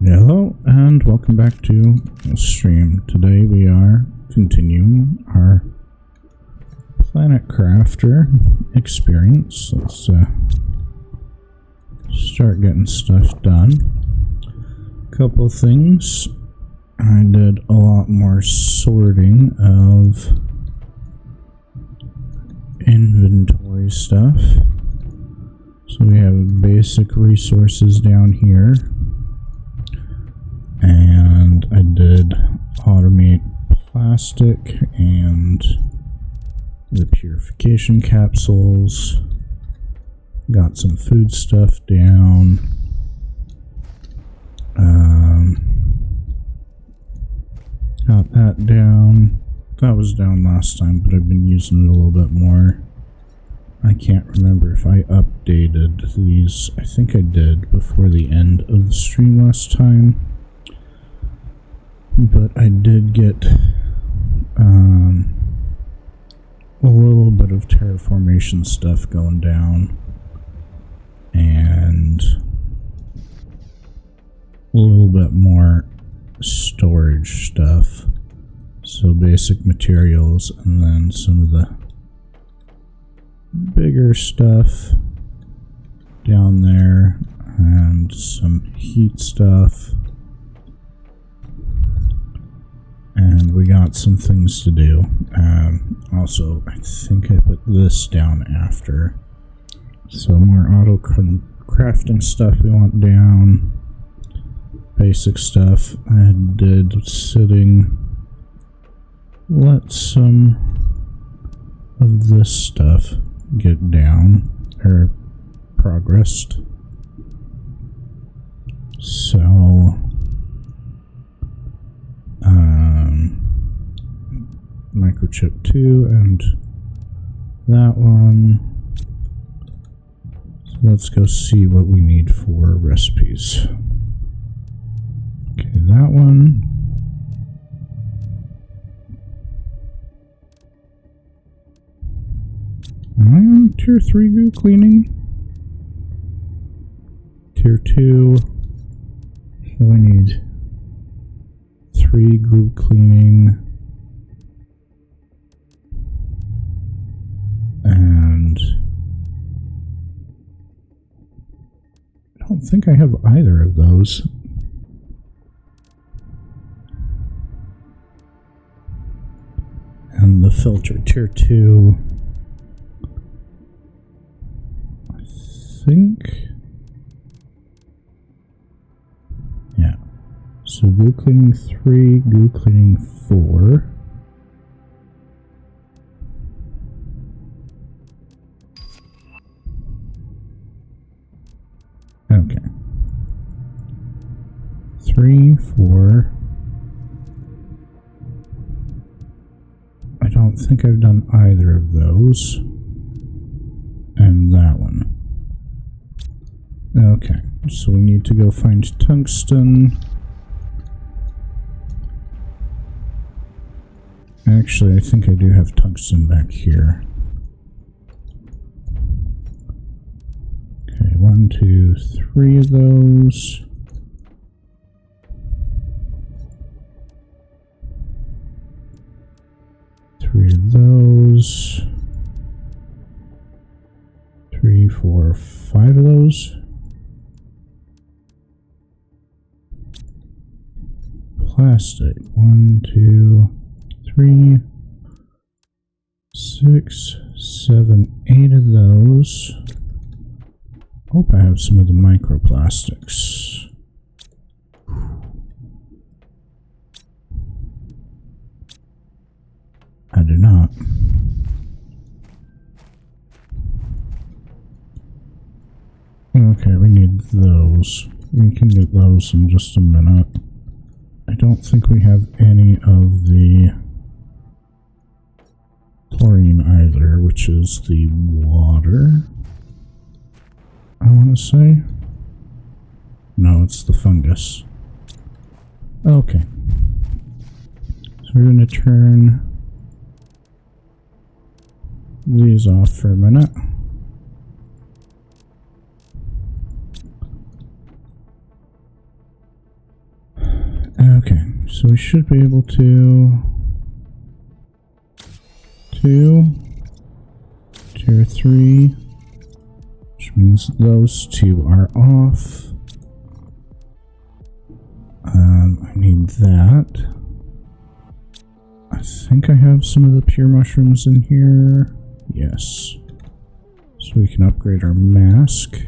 Hello and welcome back to the stream. Today we are continuing our Planet Crafter experience. Let's start getting stuff done. Couple things. I did a lot more sorting of inventory stuff. So we have basic resources down here. And I did automate plastic and the purification capsules. Got some food stuff down. Got that down. That was down last time, but I've been using it a little bit more. I can't remember if I updated these. I think I did before the end of the stream last time. But I did get a little bit of terraformation stuff going down and a little bit more storage stuff. So basic materials and then some of the bigger stuff down there and some heat stuff. And we got some things to do. Also, I think I put this down after. So more auto crafting stuff we want down. Basic stuff. I did sitting. Let some of this stuff get down or progressed. So microchip 2 and that one. So let's go see what we need for recipes. Okay, that one. Am I on tier 3 goo cleaning? Tier 2. So we need 3 glue cleaning. And I don't think I have either of those. And the filter tier 2, I think. Yeah. So glue cleaning 3, glue cleaning 4. Okay. 3, 4. I don't think I've done either of those. And that one. Okay, so we need to go find tungsten. Actually, I think I do have tungsten back here. Okay, 1, 2, 3 of those. Three of those. 3, 4, 5 of those. Plastic. 1, 2, 3, 6, 7, 8 of those. Hope I have some of the microplastics. I do not. Okay, we need those. We can get those in just a minute. I don't think we have any of the chlorine either, which is the water, I want to say. No, it's the fungus. Okay. So we're going to turn these off for a minute. so we should be able to... Tier 3, which means those two are off. I need that. I think I have some of the pure mushrooms in here. Yes. So we can upgrade our mask.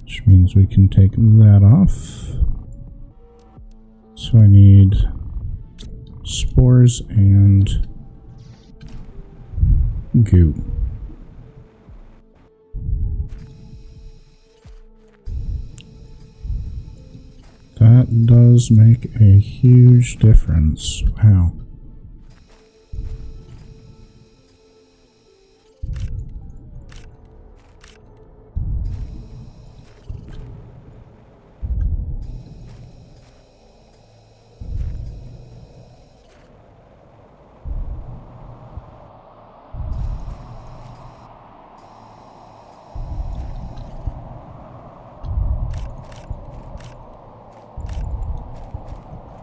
Which means we can take that off. So I need spores and goo. That does make a huge difference. Wow.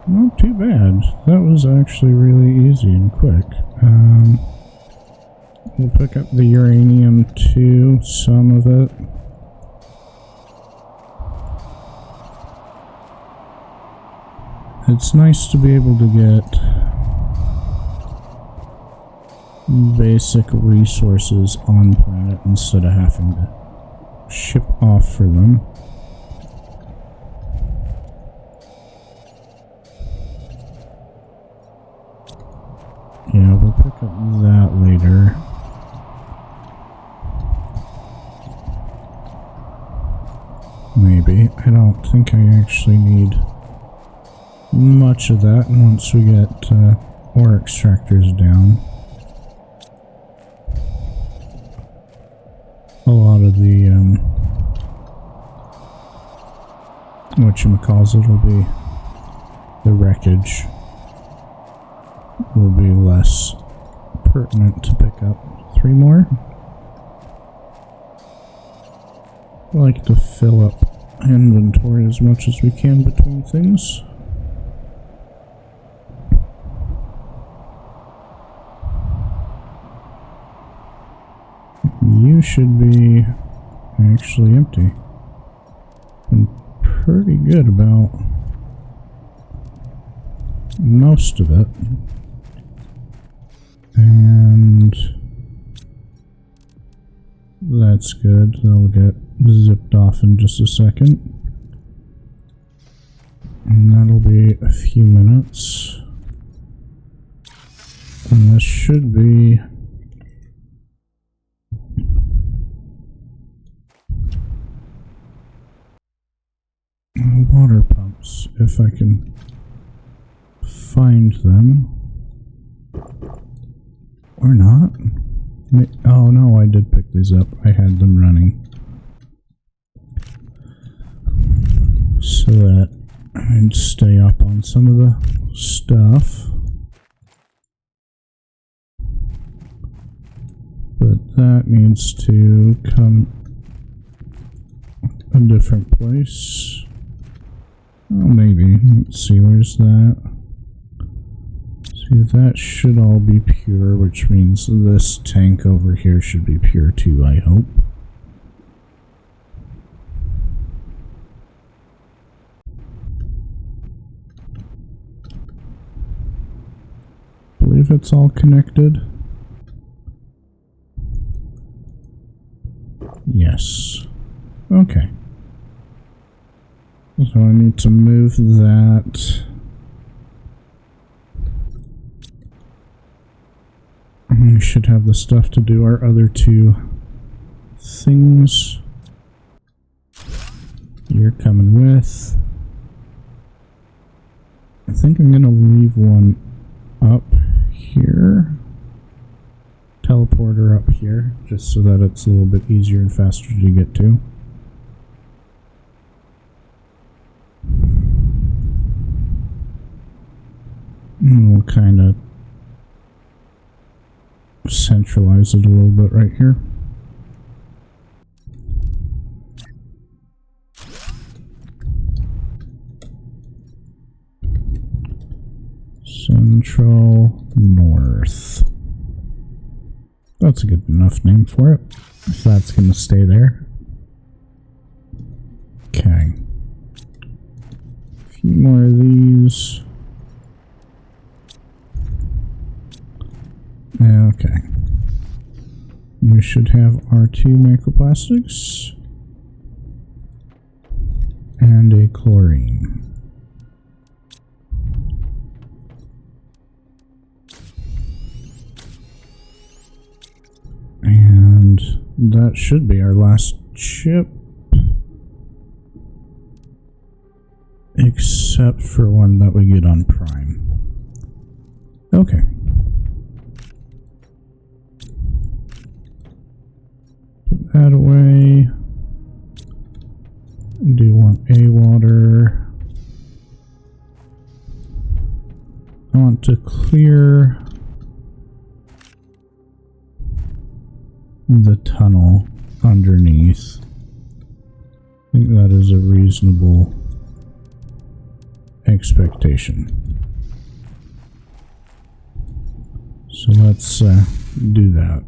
Not too bad. That was actually really easy and quick. We'll pick up the uranium too, some of it. It's nice to be able to get basic resources on planet instead of having to ship off for them. Yeah, we'll pick up that later. Maybe. I don't think I actually need much of that once we get ore extractors down. A lot of the whatchamacallit will be the wreckage will be less pertinent to pick up. 3 more. I like to fill up inventory as much as we can between things. You should be actually empty. I'm pretty good about most of it. And that's good. They'll get zipped off in just a second. And that'll be a few minutes. And this should be water pumps, if I can find them. Or not. Oh no, I did pick these up. I had them running. So that I'd stay up on some of the stuff. But that needs to come a different place. Oh, maybe. Let's see, where's that? See, that should all be pure, which means this tank over here should be pure too, I hope. I believe it's all connected. Yes. Okay. So I need to move that. We should have the stuff to do our other 2 things. You're coming with. I think I'm gonna leave one up here. Teleporter up here, just so that it's a little bit easier and faster to get to. And we'll kind of centralize it a little bit right here. Central North. That's a good enough name for it. If that's going to stay there. Okay. A few more of these. Okay. We should have our 2 microplastics. And a chlorine. And that should be our last chip. Except for one that we get on Prime. Okay. Put that away. Do you want a water? I want to clear the tunnel underneath. I think that is a reasonable expectation. So let's do that.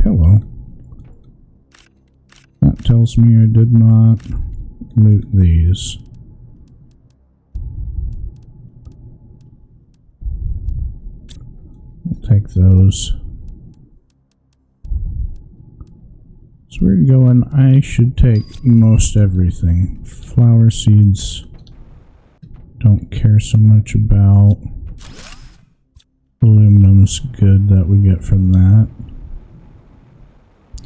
Hello. That tells me I did not loot these. I'll take those. So we're going, I should take most everything. Flower seeds, don't care so much about. Aluminum's good that we get from that.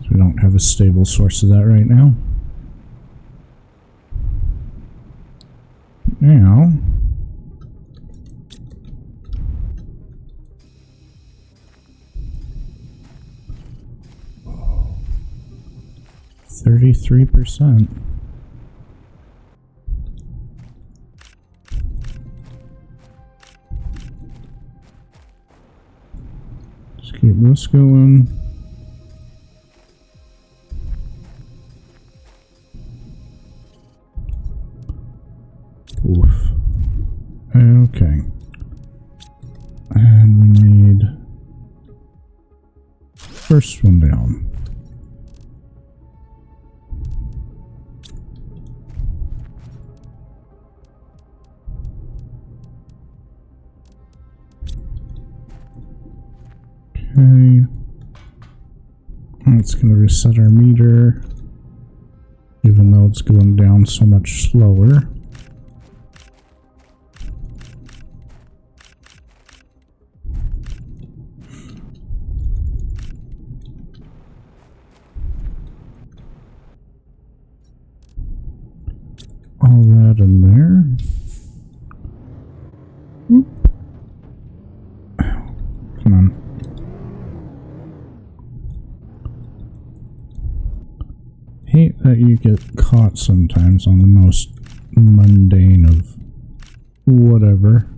We don't have a stable source of that right now. Now, $33%. Let's keep this going. Oof. Okay. And we need first one down. Okay. It's going to reset our meter, even though it's going down so much slower. All that in there. Oop. Come on. Hate that you get caught sometimes on the most mundane of whatever.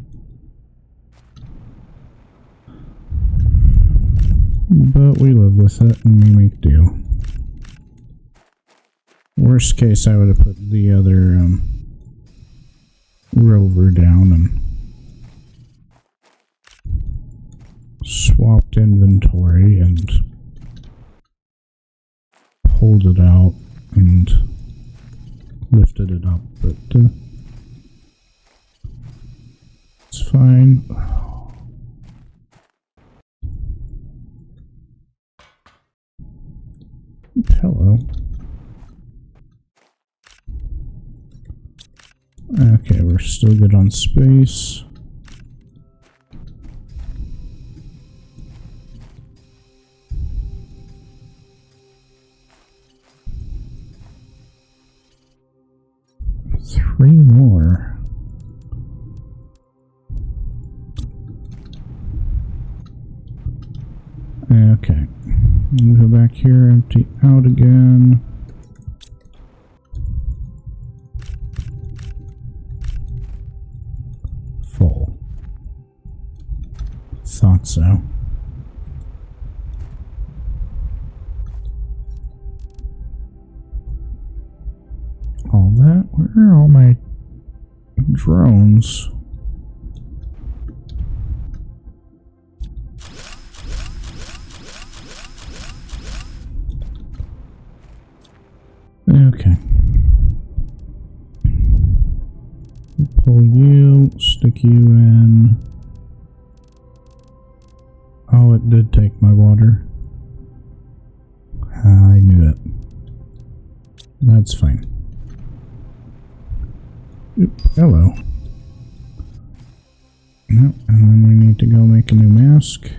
But we live with it and we make do. Worst case, I would have put the other rover down and swapped inventory and pulled it out and lifted it up, but it's fine. Hello. Okay, we're still good on space. Three more. Okay. We'll go back here, empty out again. Full. Thought so. all that? Where are all my drones? Okay. Pull you, stick you in. Oh, it did take my water. I knew it. That's fine. Oop, hello. No, and then we need to go make a new mask.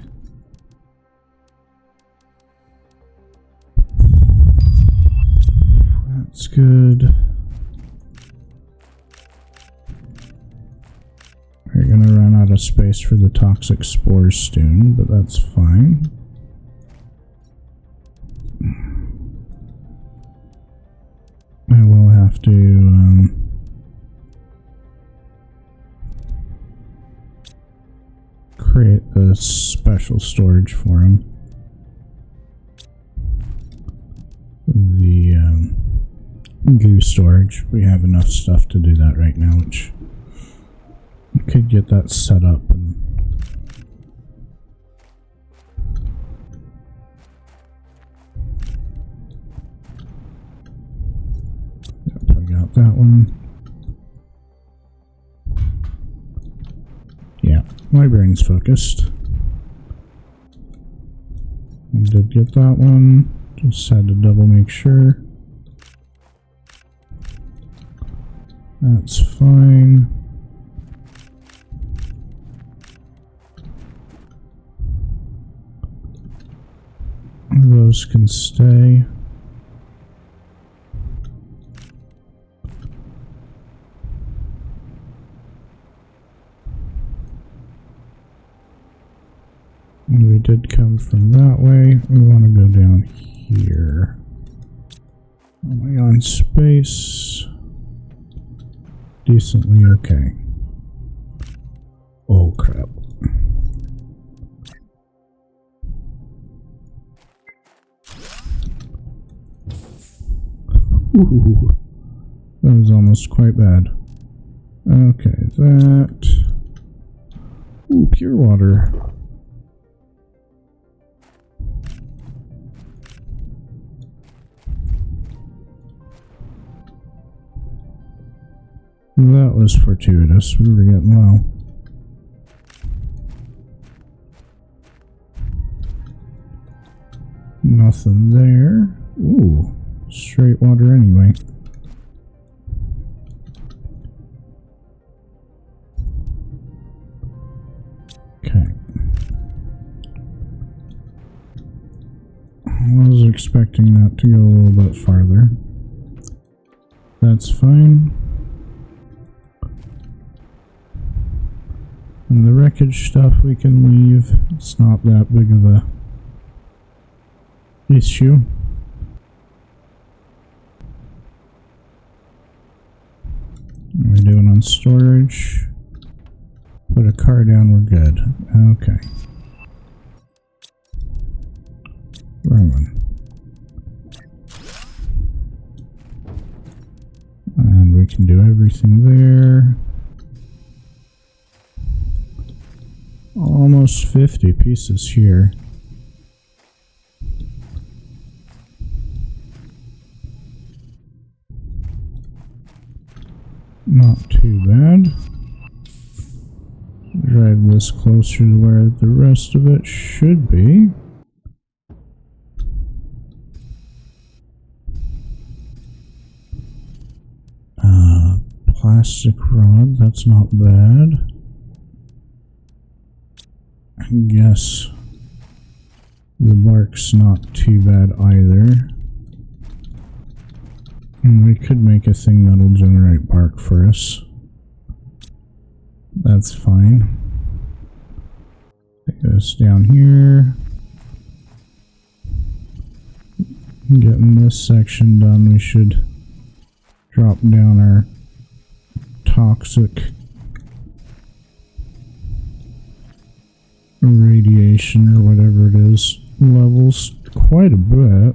That's good. We're gonna run out of space for the toxic spores soon, but that's fine. I will have to create the special storage for him. The goo storage. We have enough stuff to do that right now, which we could get that set up and plug out that one. Yeah, my brain's focused. I did get that one. Just had to double make sure. That's fine. Those can stay. We did come from that way. We want to go down here. Am I on space? Decently okay. Oh crap. Ooh, that was almost quite bad. Okay, that. Ooh, pure water. That was fortuitous. We were getting low. Nothing there. Ooh, straight water anyway. Okay. I was expecting that to go a little bit farther. That's fine. And the wreckage stuff we can leave. It's not that big of a issue. What are we doing on storage? Put a car down, we're good. Okay. Wrong one. And we can do everything there. Almost 50 pieces here. Not too bad. Drive this closer to where the rest of it should be. Plastic rod, that's not bad. I guess the bark's not too bad either. And we could make a thing that'll generate bark for us. That's fine. Take this down here. Getting this section done, we should drop down our toxic radiation or whatever it is levels quite a bit.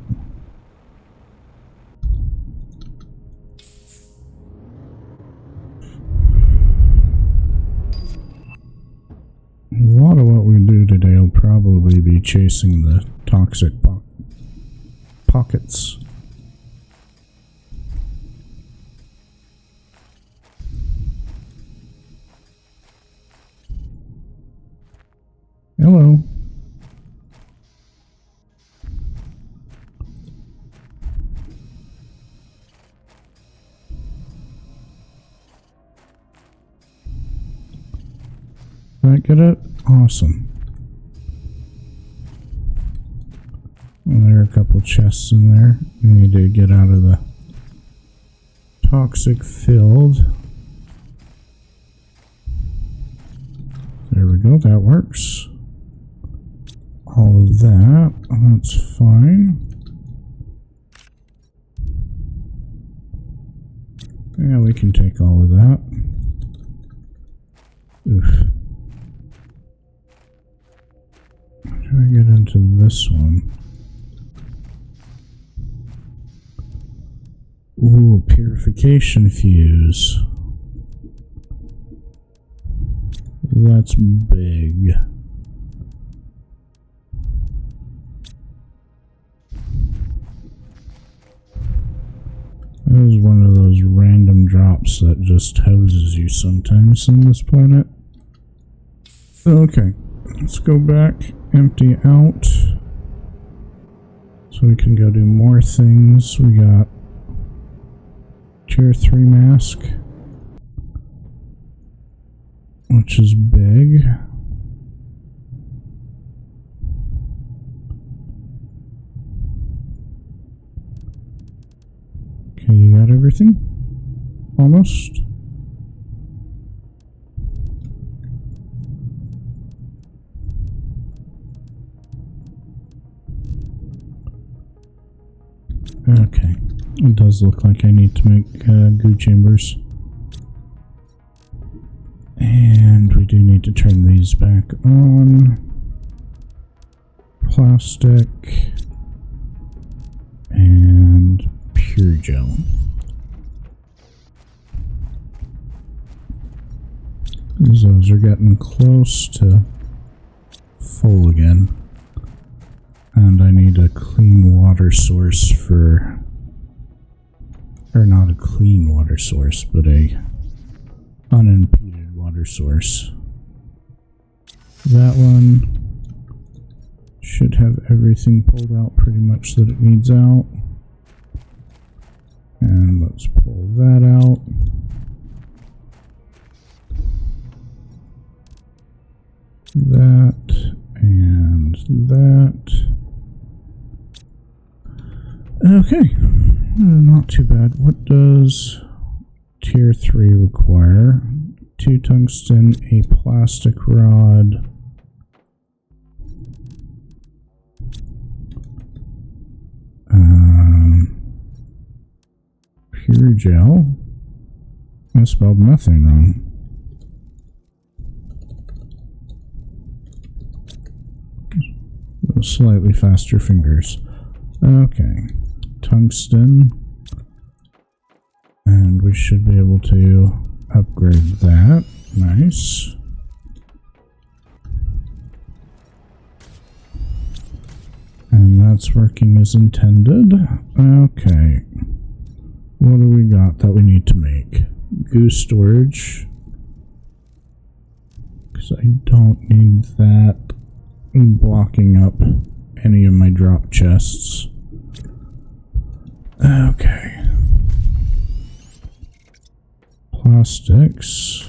chasing the toxic pockets. Hello. Did I get it? Awesome. Well, there are a couple chests in there. We need to get out of the toxic field. There we go, that works. All of that, that's fine. Yeah, we can take all of that. Oof. How do I get into this one? Ooh, purification fuse. That's big. That is one of those random drops that just houses you sometimes on this planet. Okay, let's go back, empty out, so we can go do more things. We got Tier 3 mask, which is big. Okay, you got everything? Almost? Okay. It does look like I need to make goo chambers. And we do need to turn these back on. Plastic. And pure gel. Those are getting close to full again. And I need a clean water source for... or not a clean water source, but a unimpeded water source. That one should have everything pulled out pretty much that it needs out. And let's pull that out. That and that. Okay, not too bad. What does Tier 3 require? 2 tungsten, a plastic rod, pure gel. I spelled methane wrong. Slightly faster fingers. Okay. Tungsten, and we should be able to upgrade that. Nice. And that's working as intended. Okay. What do we got that we need to make? Goo storage. Because I don't need that blocking up any of my drop chests. Okay. Plastics.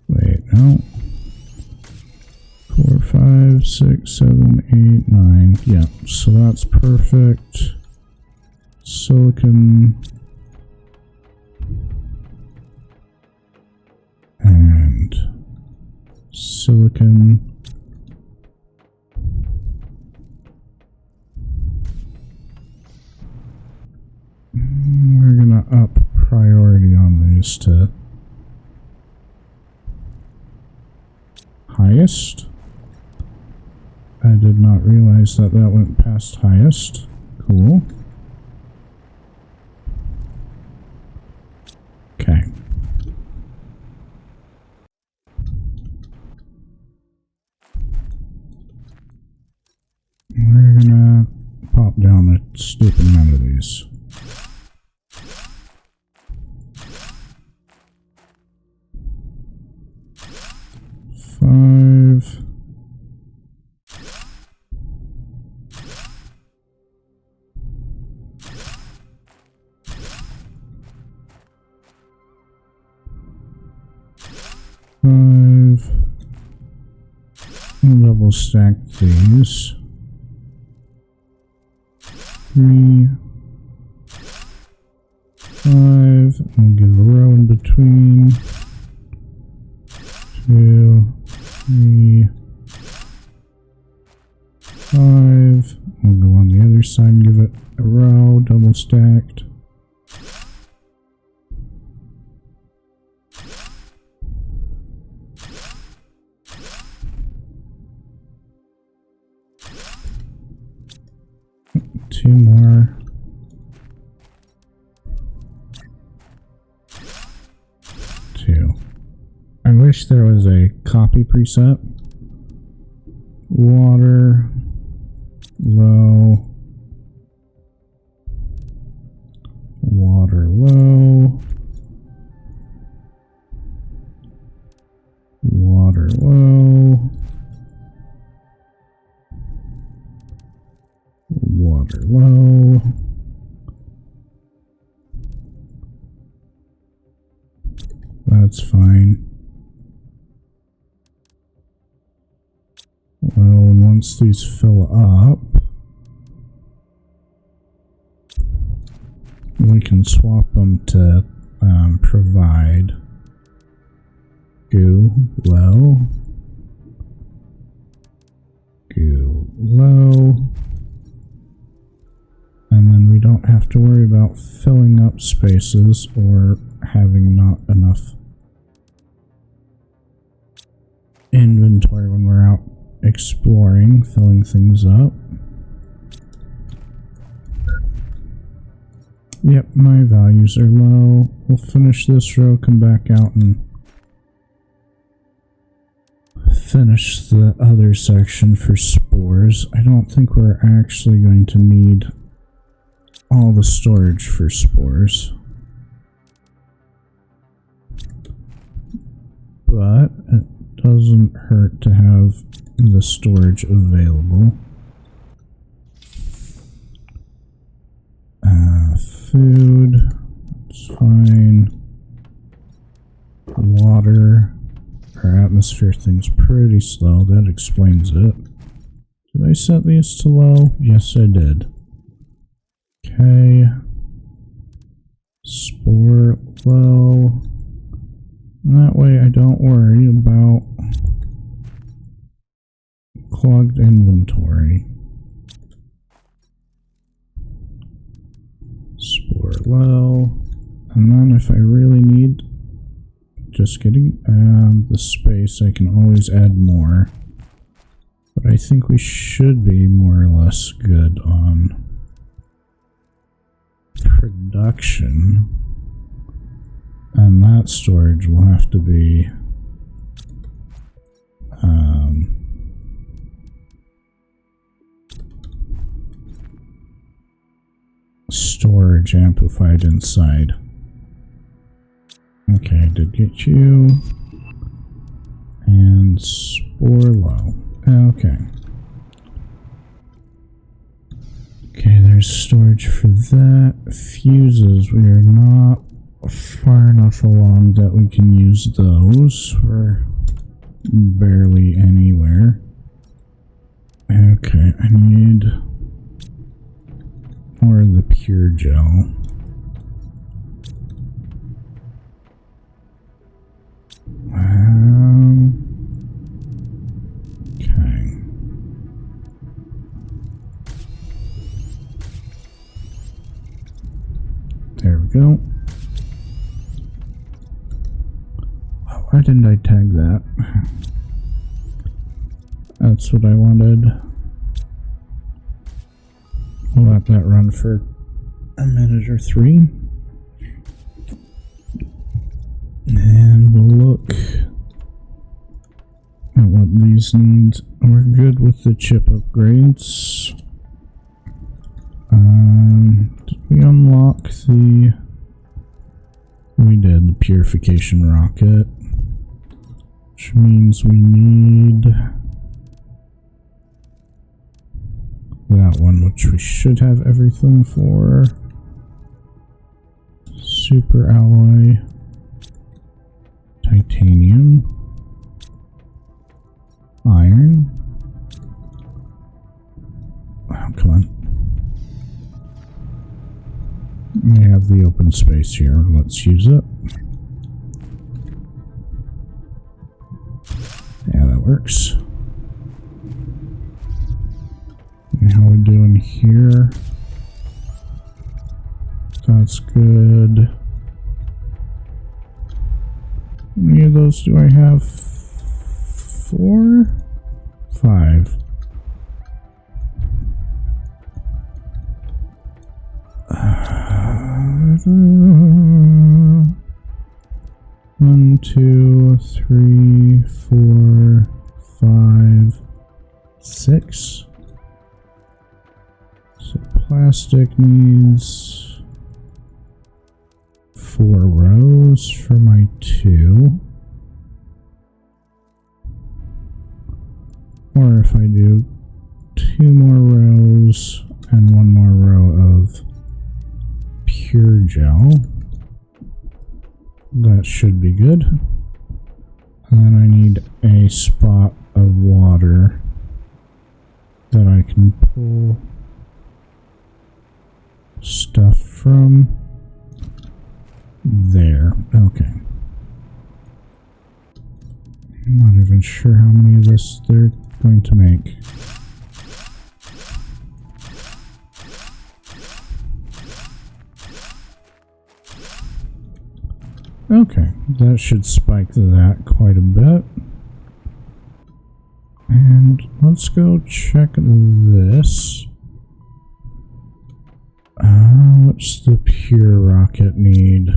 Wait, no. 4, 5, 6, 7, 8, 9. Yeah, so that's perfect. Silicon. And silicon. We're gonna up priority on these to highest. I did not realize that that went past highest. Cool. stupid amount of these. Five. Double stack these. 3, 5. I'll give a row in between. 2, 3, 5. We'll go on the other side and give it a row, double stacked. Two more. Two. I wish there was a copy preset. Water, low, water, low, water, low, water, low. That's fine. Well, once these fill up, we can swap them to provide goo low, goo low, and then we don't have to worry about filling up spaces or having not enough inventory when we're out exploring, filling things up. Yep, my values are low. We'll finish this row, come back out and finish the other section for spores. I don't think we're actually going to need all the storage for spores. But it doesn't hurt to have the storage available. Food, it's fine. Water, our atmosphere thing's pretty slow, that explains it. Did I set these to low? Yes, I did. Okay. Spore low. And that way I don't worry about clogged inventory. Spore low. And then if I really need, just kidding, the space, I can always add more. But I think we should be more or less good on production. And that storage will have to be storage amplified inside. Okay, I did get you. And spore low. Okay. Okay, there's storage for that. Fuses, we are not far enough along that we can use those. We're barely anywhere. Okay, I need more of the pure gel. Okay. There we go. Why didn't I tag that? That's what I wanted. We'll let that run for a minute or 3. And we'll look at what these need. We're good with the chip upgrades. we unlock the... We did the purification rocket, which means we need that one, which we should have everything for. Super alloy, titanium, iron. Oh, come on. We have the open space here. Let's use it. Yeah, that works. And how we doing here? That's good. How many of those do I have? 4? 5. One, 2, 3, 4, 5, 6. So plastic needs 4 rows for my 2. Or if I do 2 more rows and 1 more row of pure gel, that should be good. And then I need a spot of water that I can pull stuff from there. Okay. I'm not even sure how many of this they're going to make. Okay, that should spike that quite a bit. And let's go check this. What's the pure rocket need?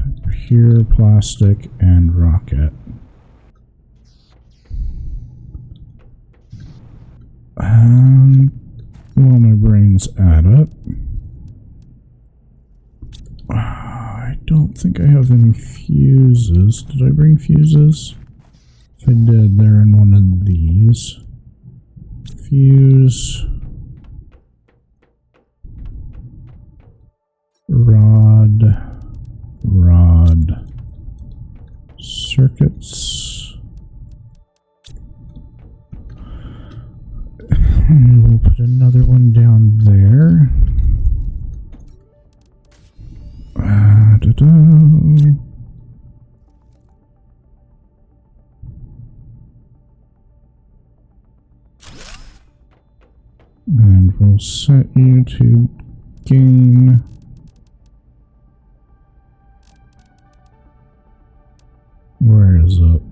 Pure plastic and rocket. Well, my brain's add up. I don't think I have any fuses. Did I bring fuses? If I did, they're in one of these. Fuse. Rod. Circuits. And we'll put another one down there. And we'll set you to gain where is it?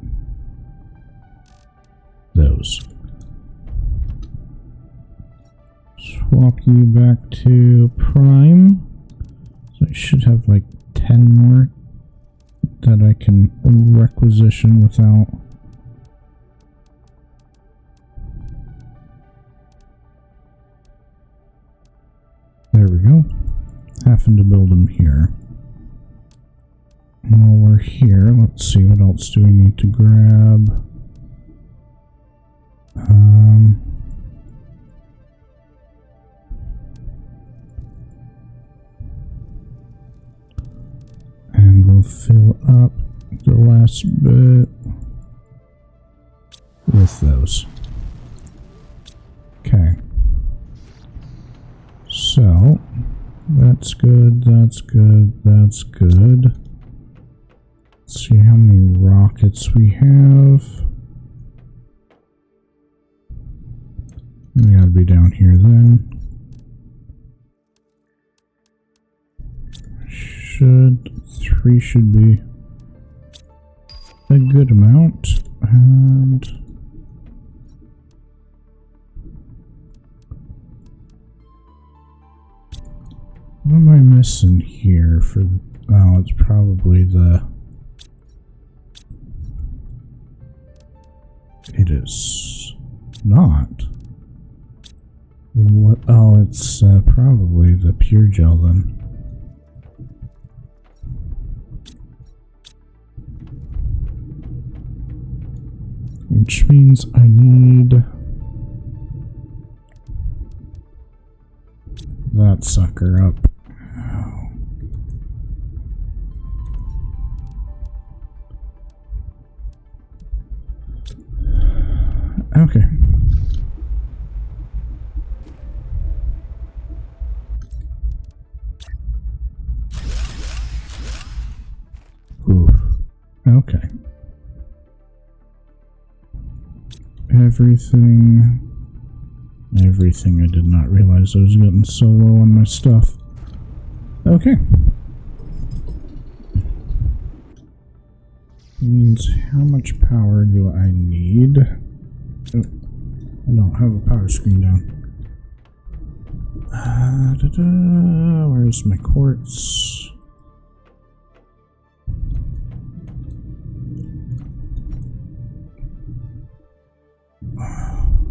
Those. Swap you back to prime. So I should have like 10 more that I can requisition without. There we go. Having to build them here. And while we're here, let's see, what else do we need to grab? And we'll fill up the last bit with those. Okay. So, that's good, that's good, that's good. Let's see how many rockets we have. We gotta be down here then. Three should be a good amount. And what am I missing here for? Oh, it's probably the. It is not. What? Oh, it's probably the pure gel then. Which means I need that sucker up. Okay. Ooh. Okay. Everything I did not realize I was getting so low on my stuff. Okay. Means how much power do I need? Oh, I don't have a power screen down. Where's my quartz?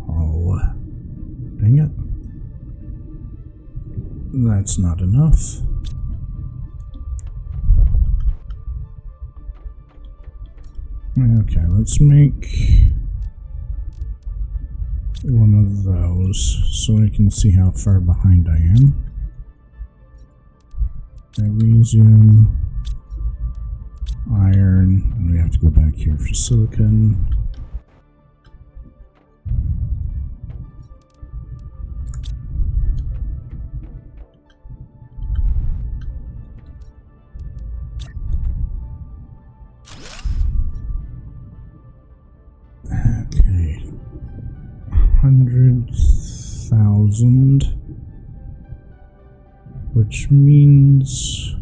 Oh, dang it. That's not enough. Okay, let's make one of those so I can see how far behind I am. Magnesium, iron, and we have to go back here for silicon. Okay, 100,000, which means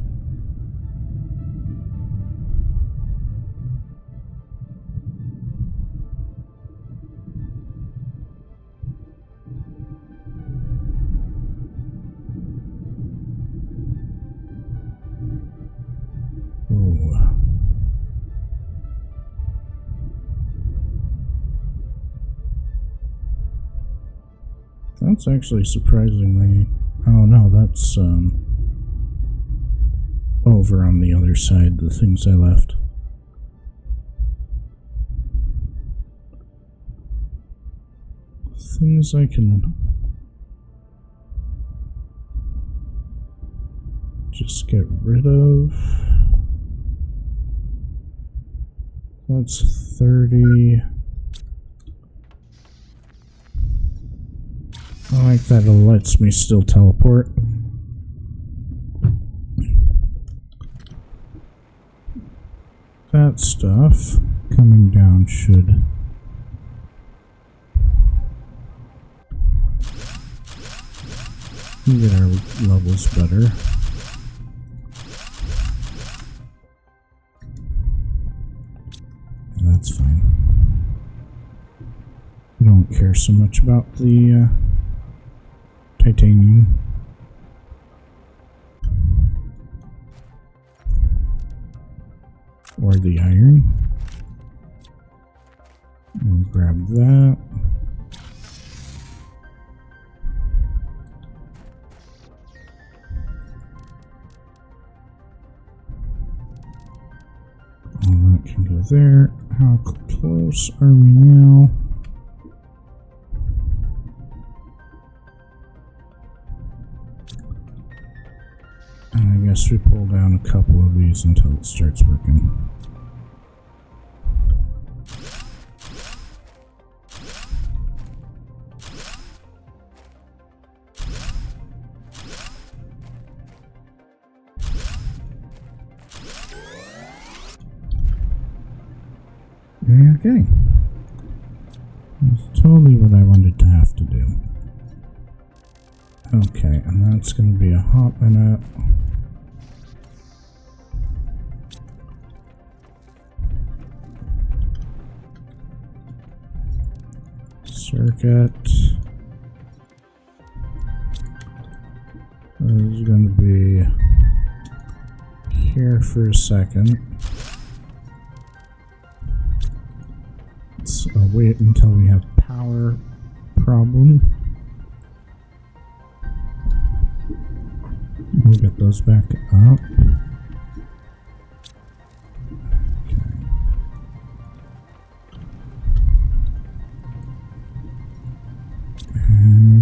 that's actually surprisingly... Oh no, that's over on the other side, the things I left. Things I can just get rid of. That's 30. I like that it lets me still teleport. That stuff coming down should get our levels better. That's fine. I don't care so much about the titanium. Or the iron. And grab that. All that can go there. How close are we now? And I guess we pull down a couple of these until it starts working. Okay. That's totally what I wanted to have to do. Okay, and that's going to be a hot minute. Circuit. This is going to be here for a second. Let's wait until we have power problem. We'll get those back up. Okay.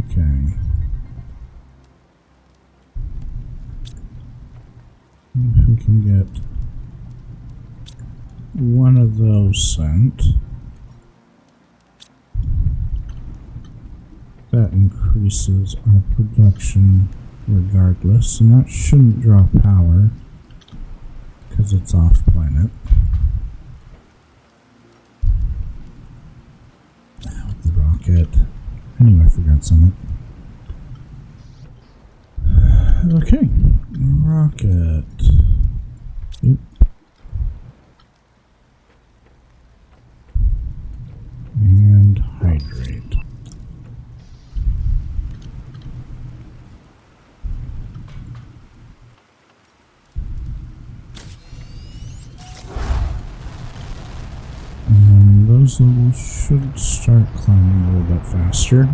Okay. If we can get one of those sent, that increases our production regardless, and that shouldn't draw power because it's off planet. Ow, the rocket. I knew I forgot something. Okay, rocket. Yep. And hydrate. And those levels should start climbing a little bit faster.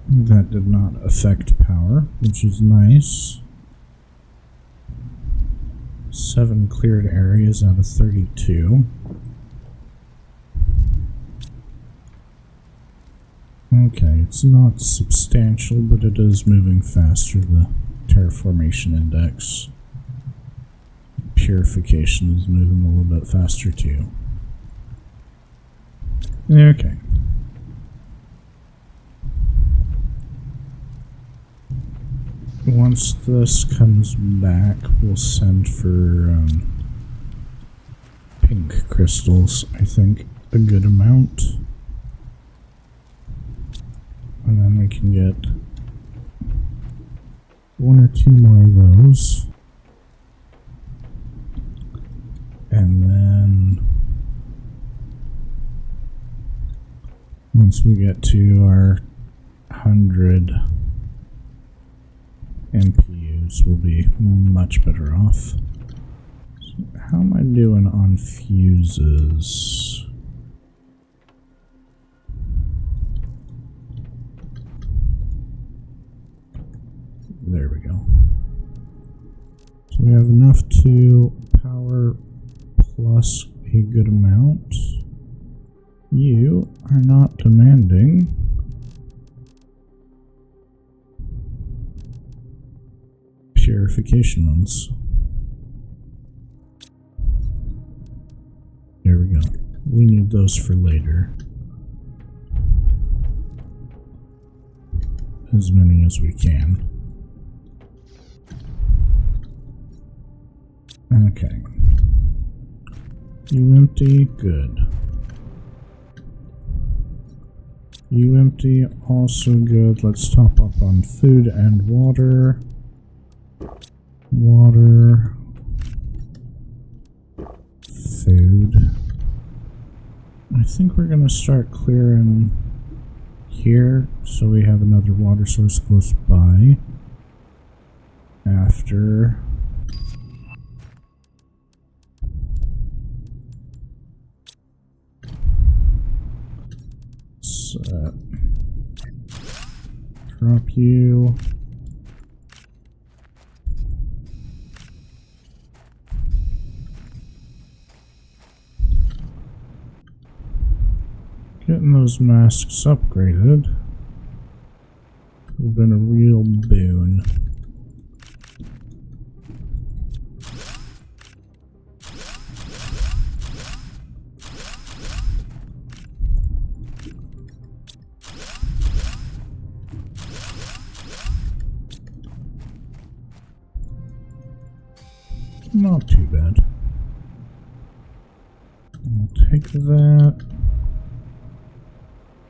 That did not affect power, which is nice. 7 cleared areas out of 32. Okay, it's not substantial, but it is moving faster, the terraformation index. Purification is moving a little bit faster too. Okay. Once this comes back, we'll send for pink crystals, I think, a good amount. And then we can get 1 or 2 more of those. And then once we get to our 100 MPUs, we'll be much better off. So how am I doing on fuses? There we go. So we have enough to power plus a good amount. You are not demanding. Purification ones. There we go. We need those for later. As many as we can. Okay. You empty? Good. You empty? Also good. Let's top up on food and water. Water, food. I think we're gonna start clearing here so we have another water source close by after set. Drop you. Getting those masks upgraded has been a real boon. Not too bad. I'll take that.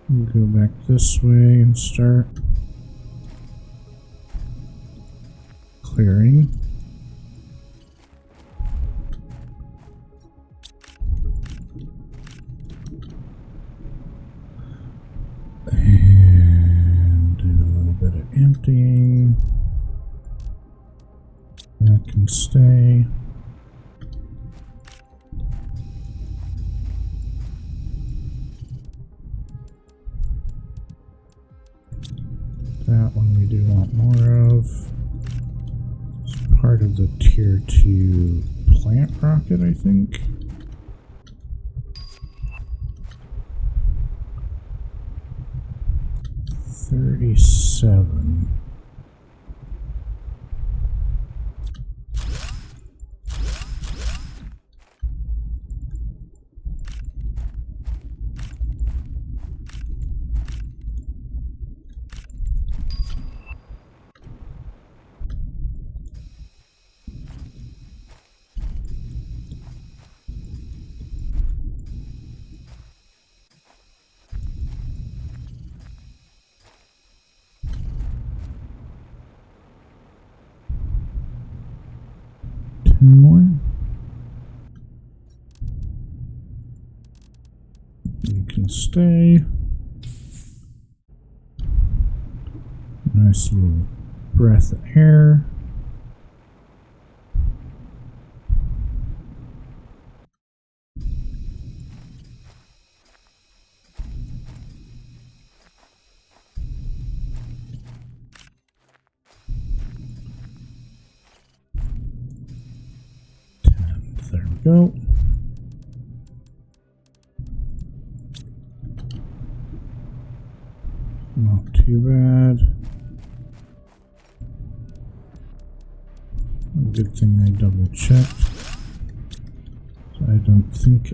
We'll go back this way and start clearing. And do a little bit of emptying. That can stay. That one we do want more of. It's part of the tier 2 plant rocket, I think. $37. More. You can stay. Nice little breath of air. There we go. Not too bad. Good thing I double checked. I don't think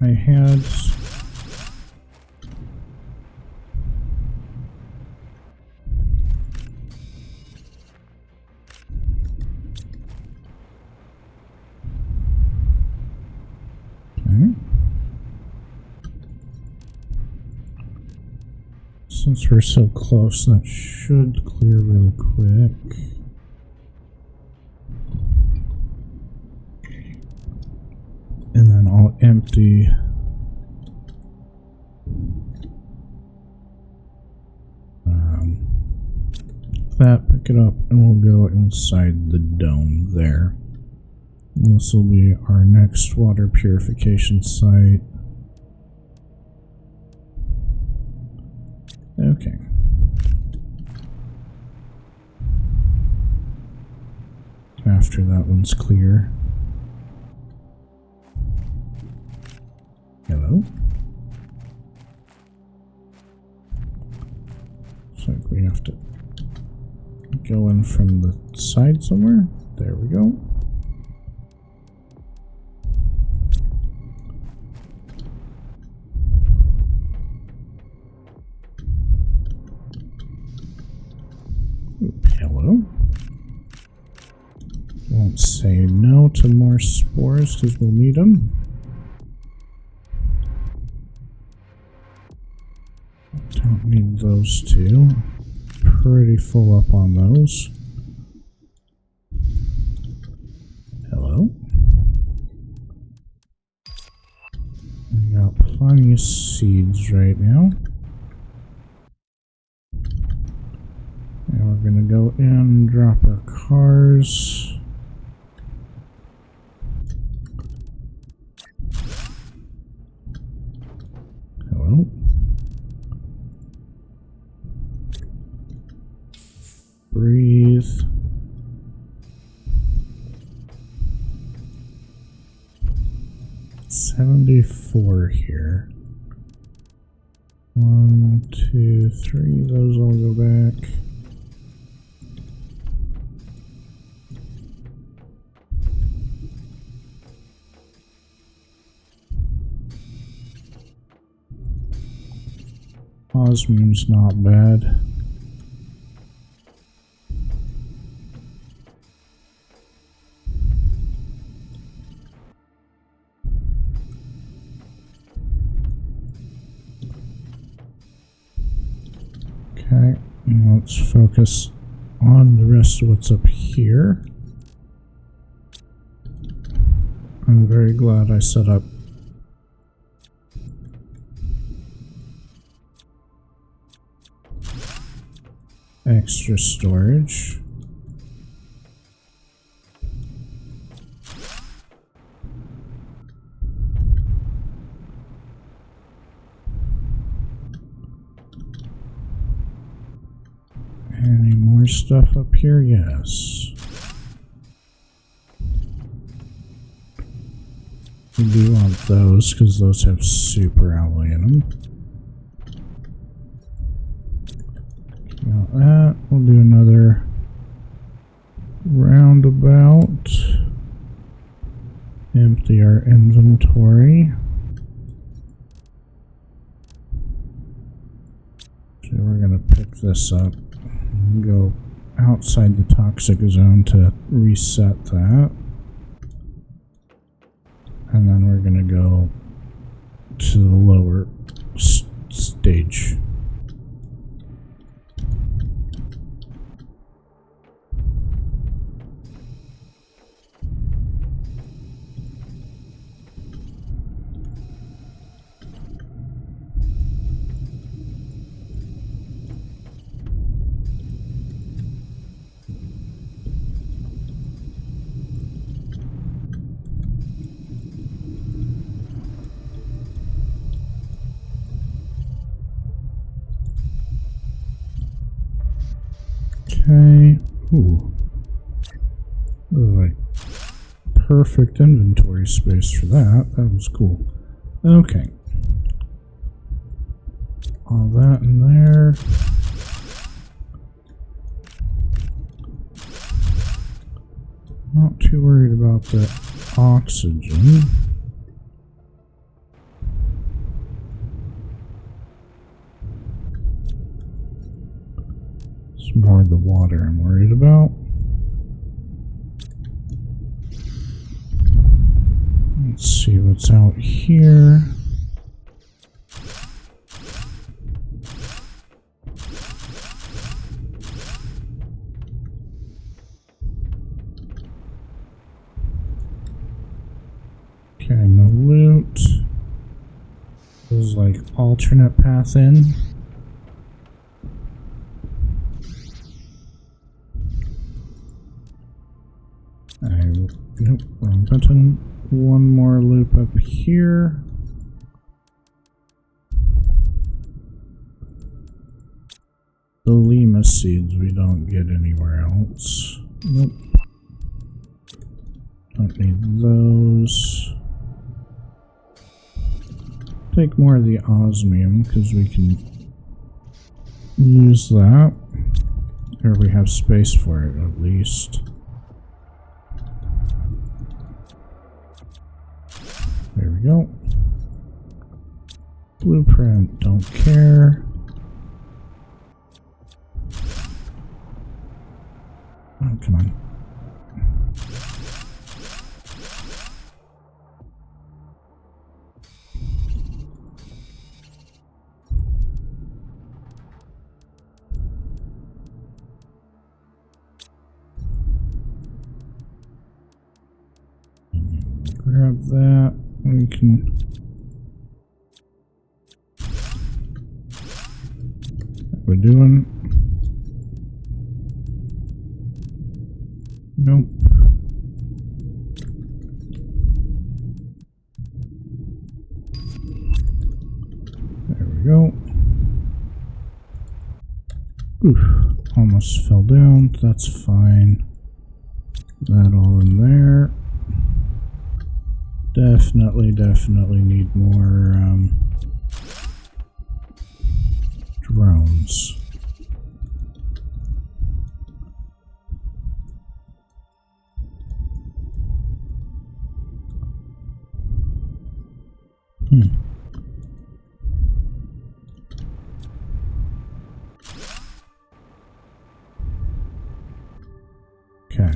I had. Since we're so close, that should clear really quick. And then I'll empty that, pick it up, and we'll go inside the dome there. This will be our next water purification site. Okay. After that one's clear. Hello? Looks like we have to go in from the side somewhere. There we go. Hello. Won't say no to more spores because we'll need them. Don't need those two. Pretty full up on those. Hello. We got plenty of seeds right now. And we're gonna go in, drop our cars. Hello. Breathe. $74 here. 1, 2, 3. Those all go back. Osmium's not bad. Okay, let's focus on the rest of what's up here. I'm very glad I set up extra storage. Any more stuff up here? Yes. We do want those because those have super alloy in them. Got that. We'll do another roundabout. Empty our inventory. So we're going to pick this up and go outside the toxic zone to reset that. And then we're going to go to the lower stage. Okay. Ooh. Like perfect inventory space for that. That was cool. Okay. All that in there. Not too worried about the oxygen. It's more the water I'm worried about. Let's see what's out here. Okay, no loot. This is like alternate path in. Nope, wrong button. One more loop up here. The Lima seeds we don't get anywhere else. Nope. Don't need those. Take more of the osmium because we can use that. Or we have space for it at least. There we go. Blueprint, don't care. Oh, come on. Grab that. We can. What we're doing. Nope. There we go. Oof. Almost fell down. That's fine. That all in there. Definitely need more drones. Okay.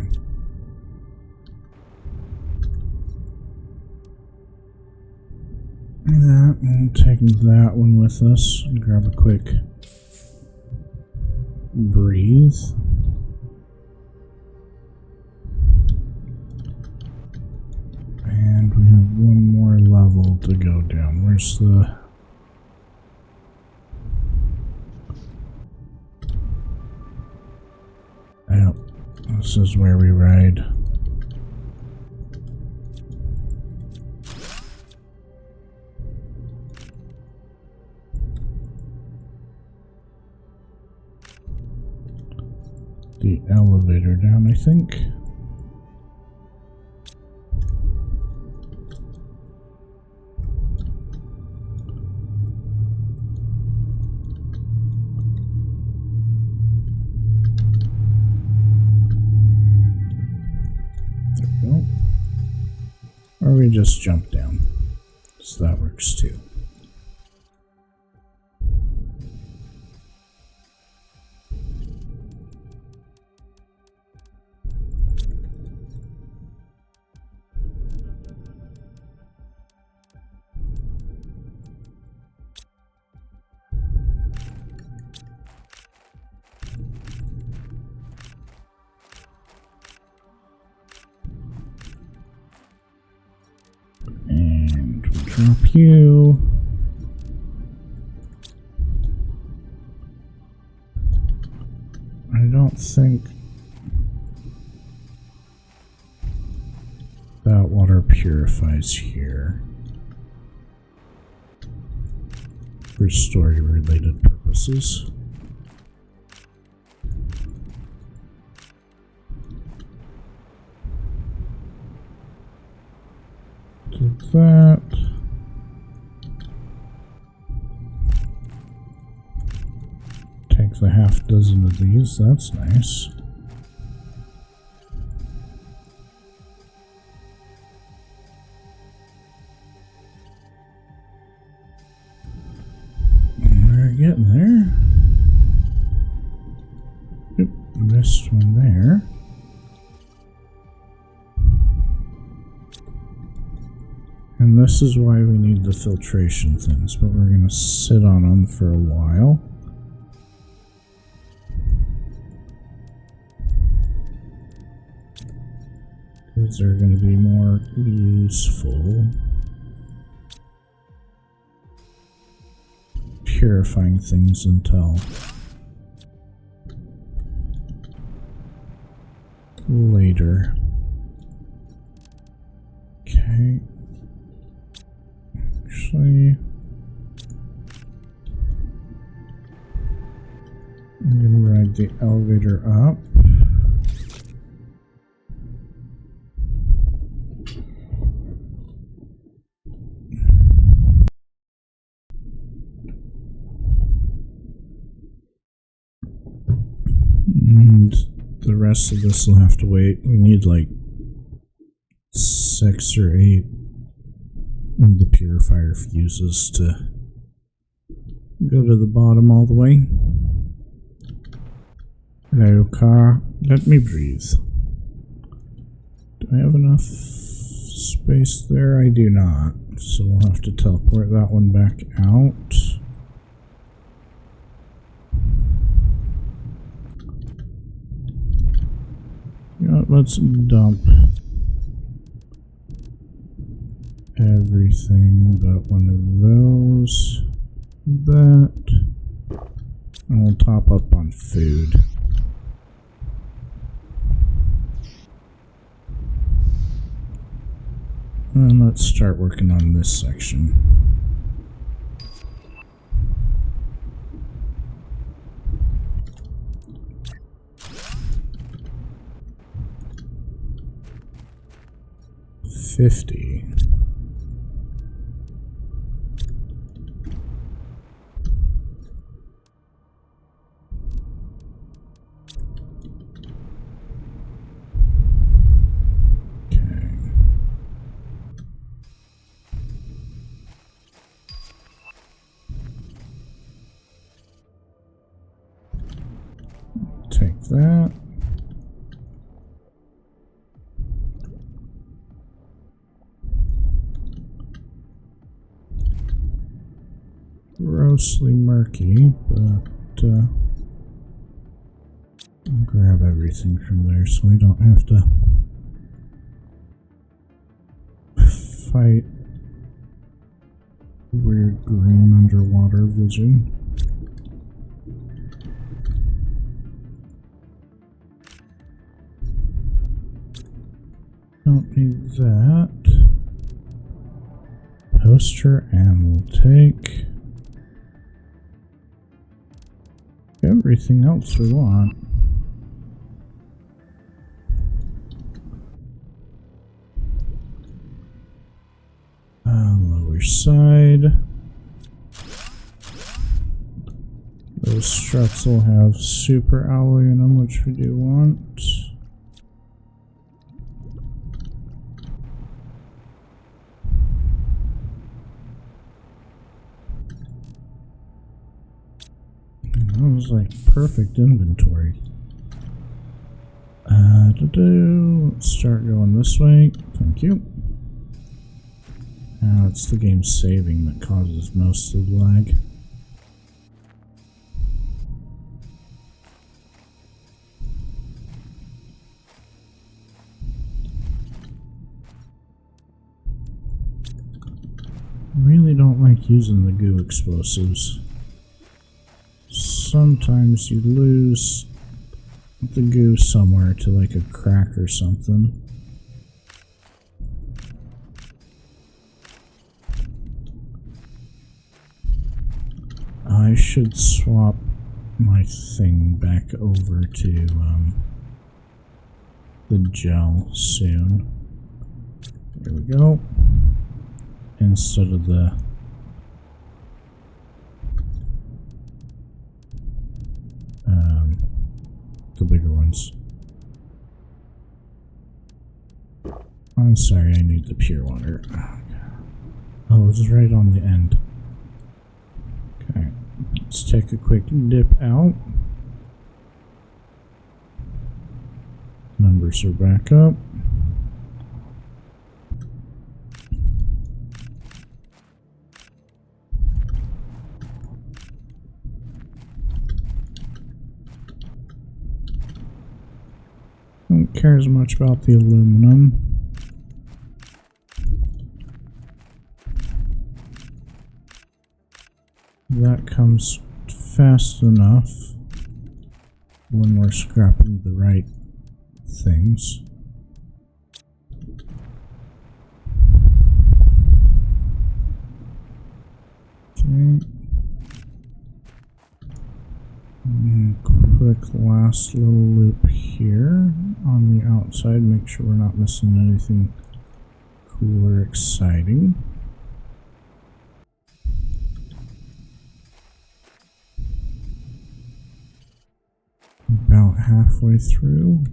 That, we'll take that one with us and grab a quick breathe. And we have one more level to go down. Where's the... Yep, this is where we ride. The elevator down, I think. Or we just jump down. So that works too. And we'll drop you. I don't think that water purifies here for story related purposes. Did that. Takes a half dozen of these, that's nice. We're getting there. Yep, missed one there. And this is why we need the filtration things, but we're going to sit on them for a while. Because they're going to be more useful. Purifying things until later. Okay. Actually, I'm gonna ride the elevator up. And the rest of this will have to wait. We need like 6 or 8 of the purifier fuses to go to the bottom all the way. Hello, car. Let me breathe. Do I have enough space there? I do not. So we'll have to teleport that one back out. You know what, let's dump everything but one of those, that, and we'll top up on food. And let's start working on this section. $50. Take that. Grossly murky, but I'll grab everything from there so we don't have to fight weird green underwater vision. Don't need that. Poster, and we'll take everything else we want. Lower side. Those struts will have super alloy in them, which we do want. was like perfect inventory. Let's start going this way. Thank you. Now it's the game saving that causes most of the lag. Really don't like using the goo explosives. Sometimes you lose the goo somewhere to like a crack or something. I should swap my thing back over to the gel soon. There we go. Instead of the bigger ones. I'm sorry, I need the pure water. Oh, it's right on the end. Okay, let's take a quick dip out. Numbers are back up. Don't care as much about the aluminum. That comes fast enough when we're scrapping the right things. Okay. Quick last little loop here on the outside. Make sure we're not missing anything cool or exciting. About halfway through.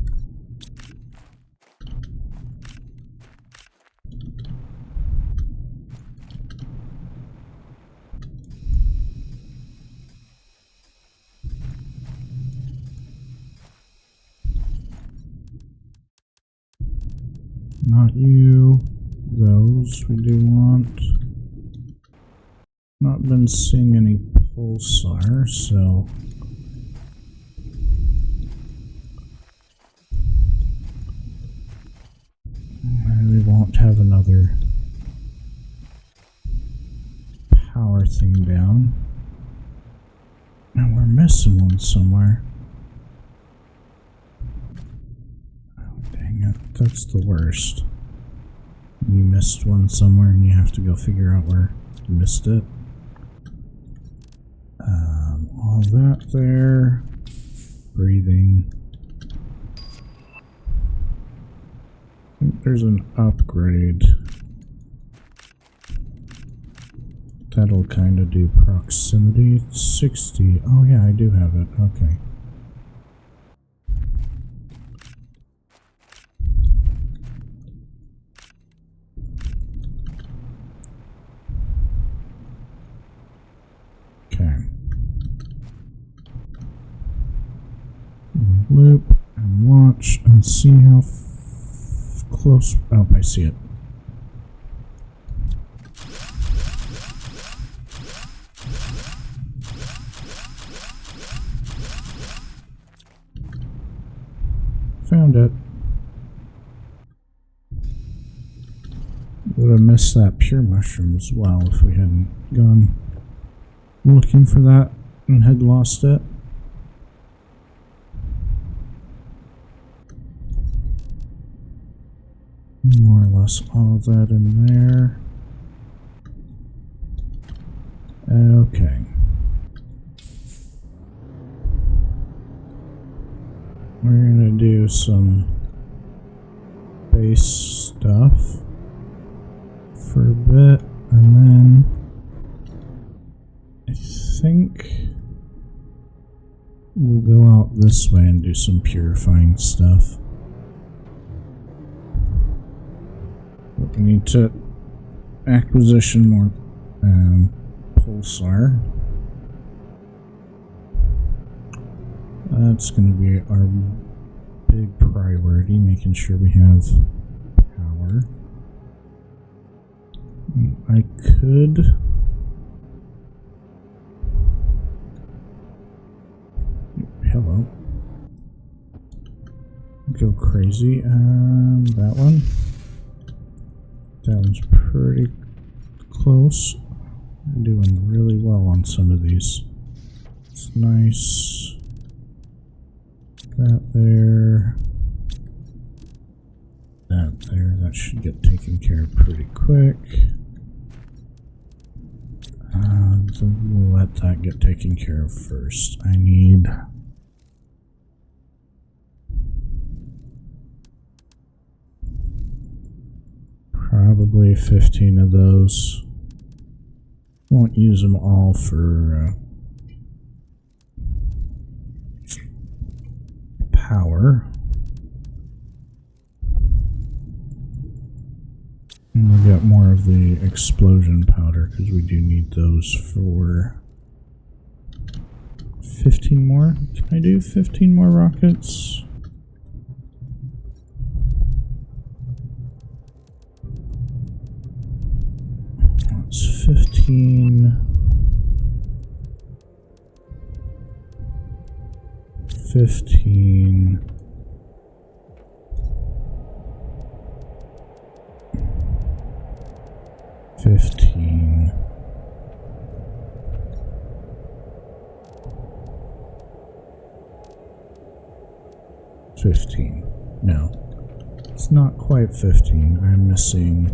Not you. Those we do want. Not been seeing any pulsar, so we won't have another power thing down. And we're missing one somewhere. Oh, dang it. That's the worst. You missed one somewhere and you have to go figure out where you missed it. All that there. Breathing. I think there's an upgrade. That'll kind of do proximity. 60. Oh yeah, I do have it. Okay. Okay. Loop and watch and see how close. Oh, I see it. Found it. Would have missed that pure mushroom as well if we hadn't gone looking for that and had lost it. More or less all of that in there. Okay. We're gonna do some base stuff for a bit, and then I think we'll go out this way and do some purifying stuff. But we need to acquisition more pulsar. That's going to be our big priority, making sure we have power. I could... Hello. Go crazy. That one. That one's pretty close. I'm doing really well on some of these. It's nice. That there. That there. That should get taken care of pretty quick. So we'll let that get taken care of first. I need... probably 15 of those. Won't use them all for power. And we'll get more of the explosion powder because we do need those for 15 more. Can I do 15 more rockets? That's 15. 15. 15. 15. No. It's not quite 15. I'm missing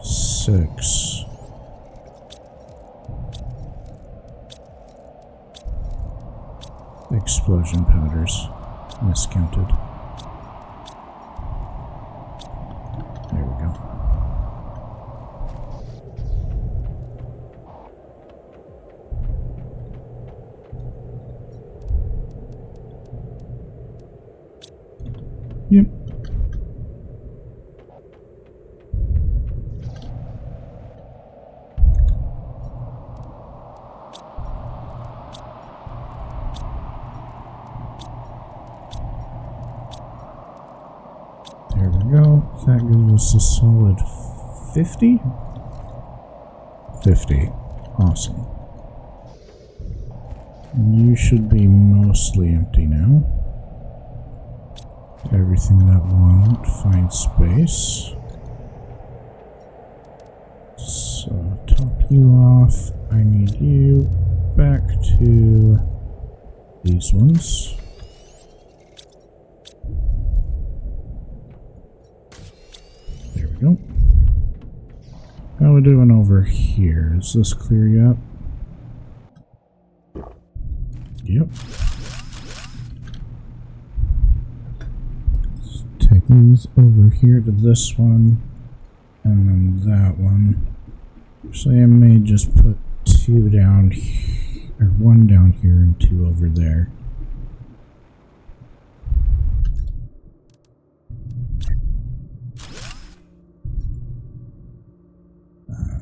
6. Explosion powders. Miscounted. There we go. Yep. There we go. That gives us a solid 50? 50. Awesome. You should be mostly empty now. Everything that won't find space. So, top you off. I need you back to these ones. There we go. How are we doing over here? Is this clear yet? Yep. Take these over here to this one, and then that one. So I may just put 2 down here, or 1 down here and 2 over there.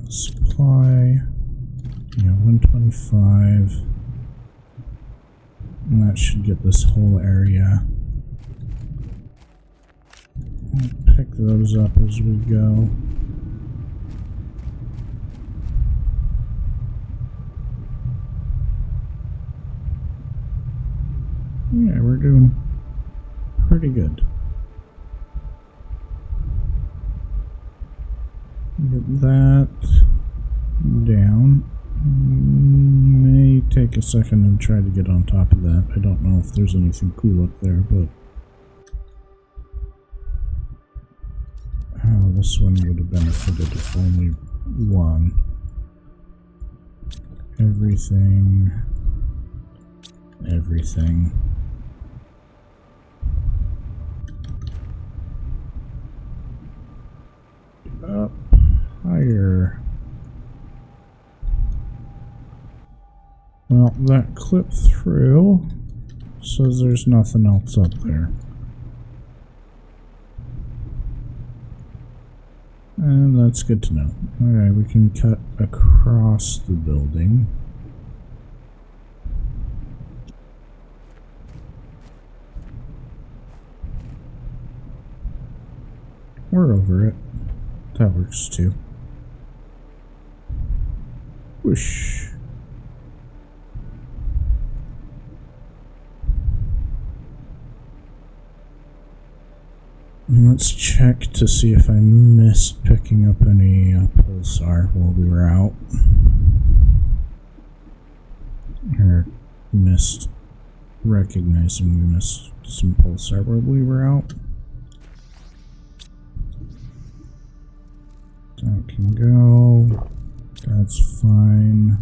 Supply, yeah, 125, and that should get this whole area. I'll pick those up as we go. Yeah, we're doing pretty good. Get that down. May take a second and try to get on top of that. I don't know if there's anything cool up there, but this one would have benefited if only 1. Everything. Everything. Up higher. Well, that clipped through, says there's nothing else up there. And that's good to know. Alright, we can cut across the building. we're over it. That works too. Whoosh. Let's check to see if I missed picking up any pulsar while we were out. Or missed recognizing we missed some pulsar while we were out. That can go. That's fine.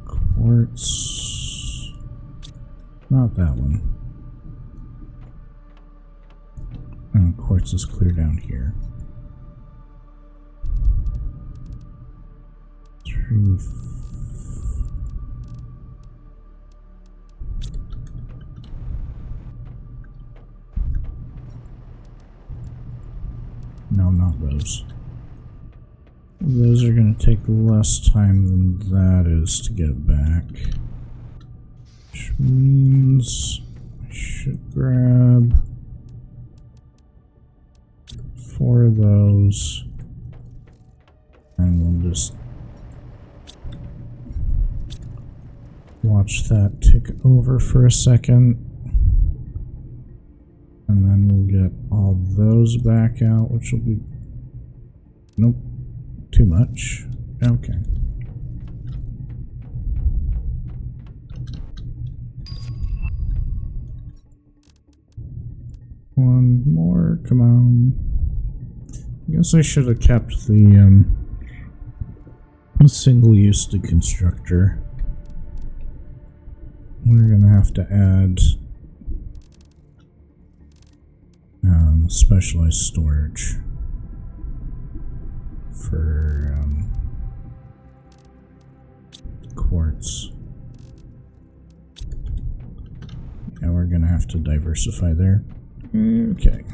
Quartz. Not that one. Quartz is clear down here. 3. No, not those. Those are going to take less time than that is to get back. Which means I should grab 4 of those. And we'll just watch that tick over for a second. And then we'll get all those back out, which will be... Nope. Too much. Okay. One more. Come on. I guess I should have kept the single-use deconstructor. We're gonna have to add specialized storage for quartz. Yeah, we're gonna have to diversify there. Okay.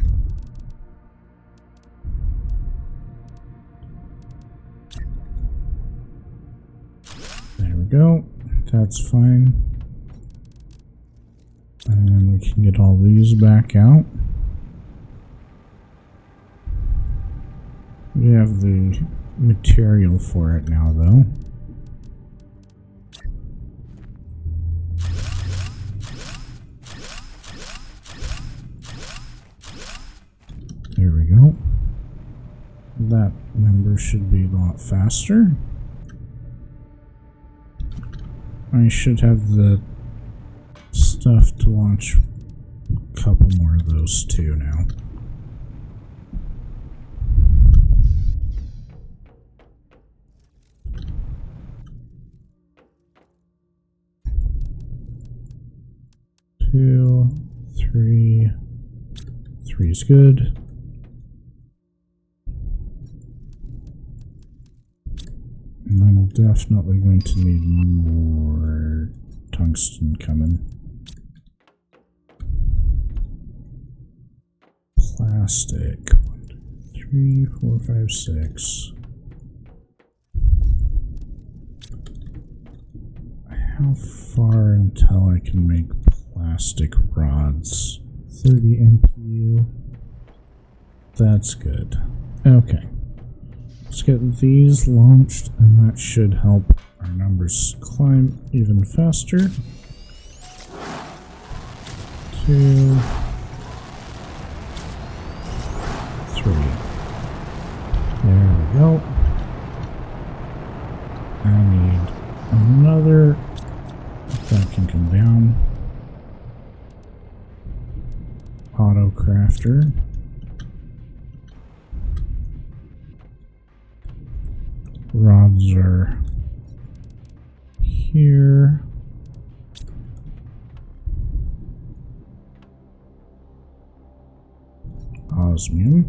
There we go. That's fine. And then we can get all these back out. We have the material for it now, though. There we go. That number should be a lot faster. I should have the stuff to launch a couple more of those too now. Two, three. 3 is good. And I'm definitely going to need more tungsten coming. Plastic. 1, 2, 3, 4, 5, 6. How far until I can make plastic rods? 30 MPU. That's good. Okay. Let's get these launched, and that should help our numbers climb even faster. 2, 3. There we go. I need another. That can come down. Auto crafter. Rods are here. Osmium.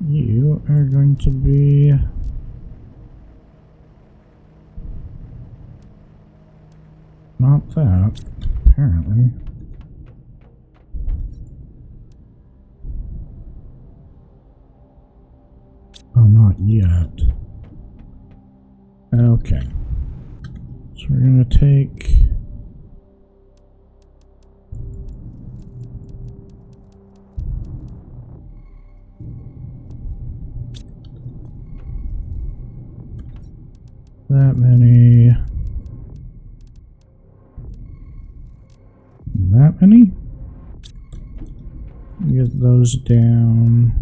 You are going to be not that, apparently. Oh, not yet. Okay. So we're going to take... that many... that many? Get those down.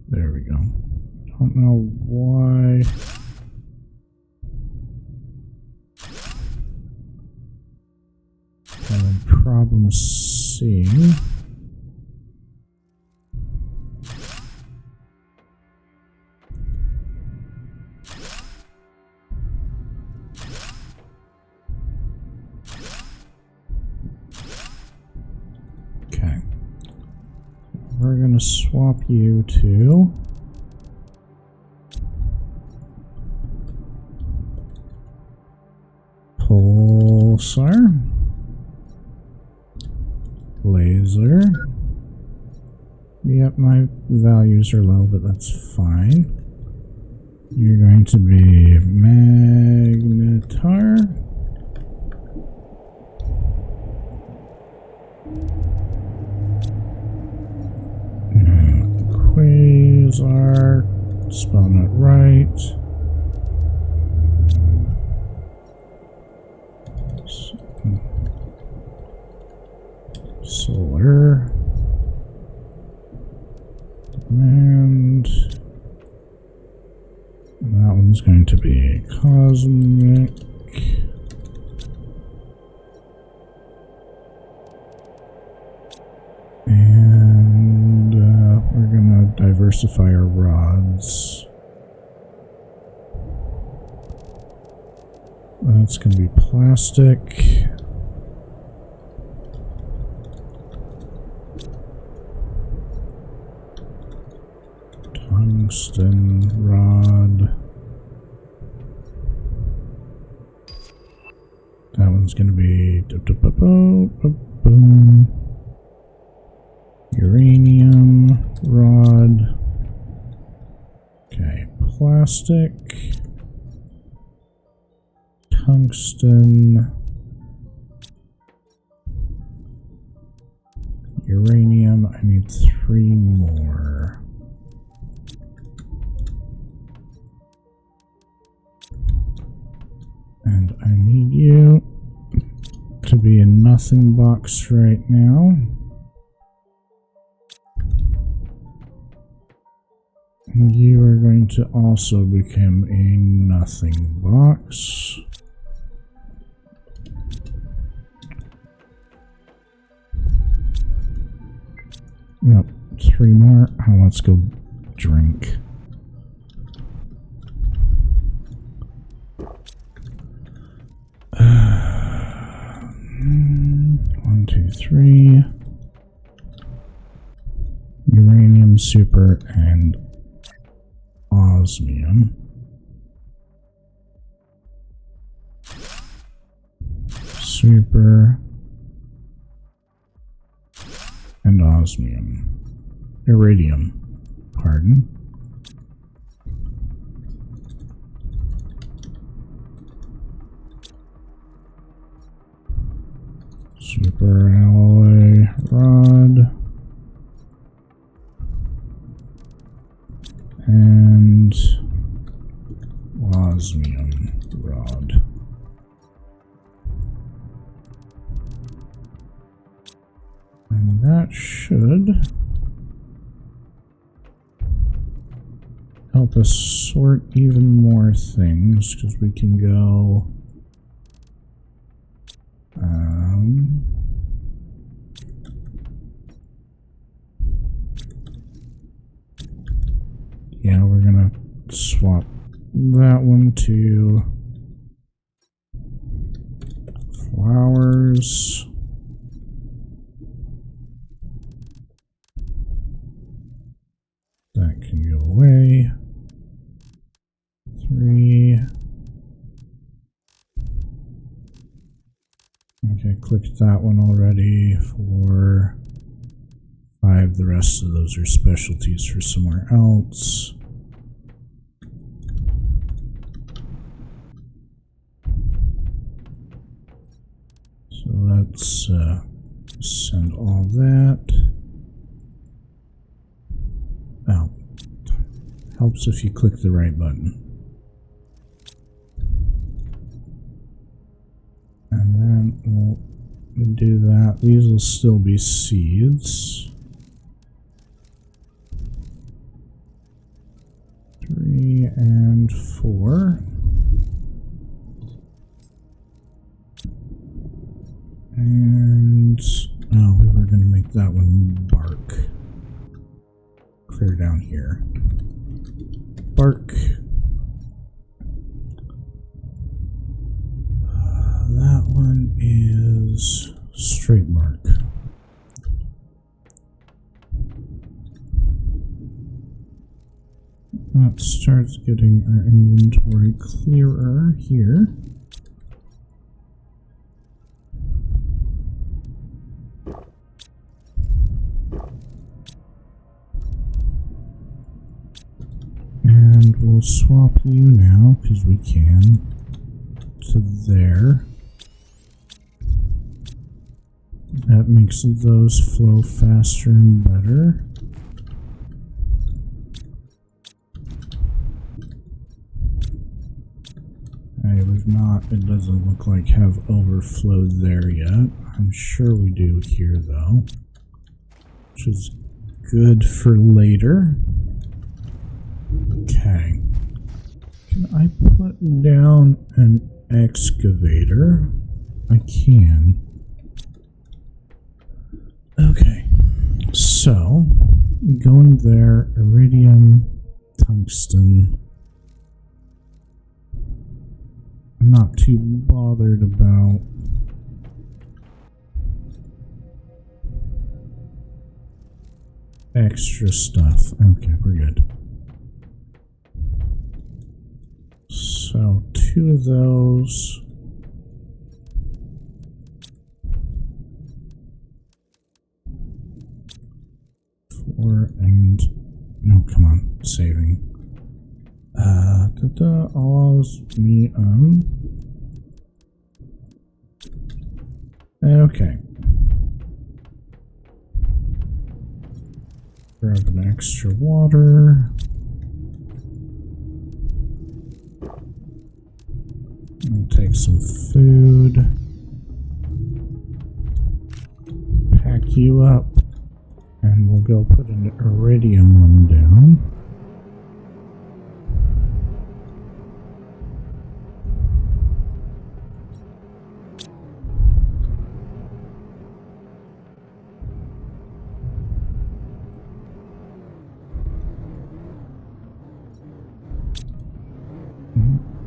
There we go. Don't know why. Having problems seeing. Okay. We're gonna swap you to Pulsar, Laser. Yep, my values are low, but that's fine. You're going to be Magnetar. Quasar, spelling it right. Solar. And that one's going to be Cosmic. And we're going to diversify our rods. That's going to be plastic. Tungsten rod. That one's going to be uranium rod. Okay, plastic, tungsten, uranium. I need 3 more. And I need you to be a nothing box right now. And you are going to also become a nothing box. Yep, 3 more. Oh, let's go drink. One, two, three. Uranium, super, and osmium. Super and osmium. Iridium, pardon. Super alloy rod. And osmium rod. And that should help us sort even more things, because we can go yeah, we're gonna swap that one to flowers. That can go away. 3. clicked that one already. 4, 5. The rest of those are specialties for somewhere else. So let's send all that. Oh, helps if you click the right button. And then we'll do that. These will still be seeds. 3 and 4. And oh, we were going to make that one bark. Clear down here. Bark. That one is straight bark. That starts getting our inventory clearer here. And we'll swap you now, because we can, to there. That makes those flow faster and better. We've not, it doesn't look like have overflowed there yet. I'm sure we do here though, which is good for later. Okay. Can I put down an excavator? I can. Okay. So, going there, iridium, tungsten. I'm not too bothered about extra stuff. Okay, we're good. So 2 of those. Four and no, come on, saving. Allows me okay. Grab an extra water. We'll take some food. Pack you up. And we'll go put an iridium one down.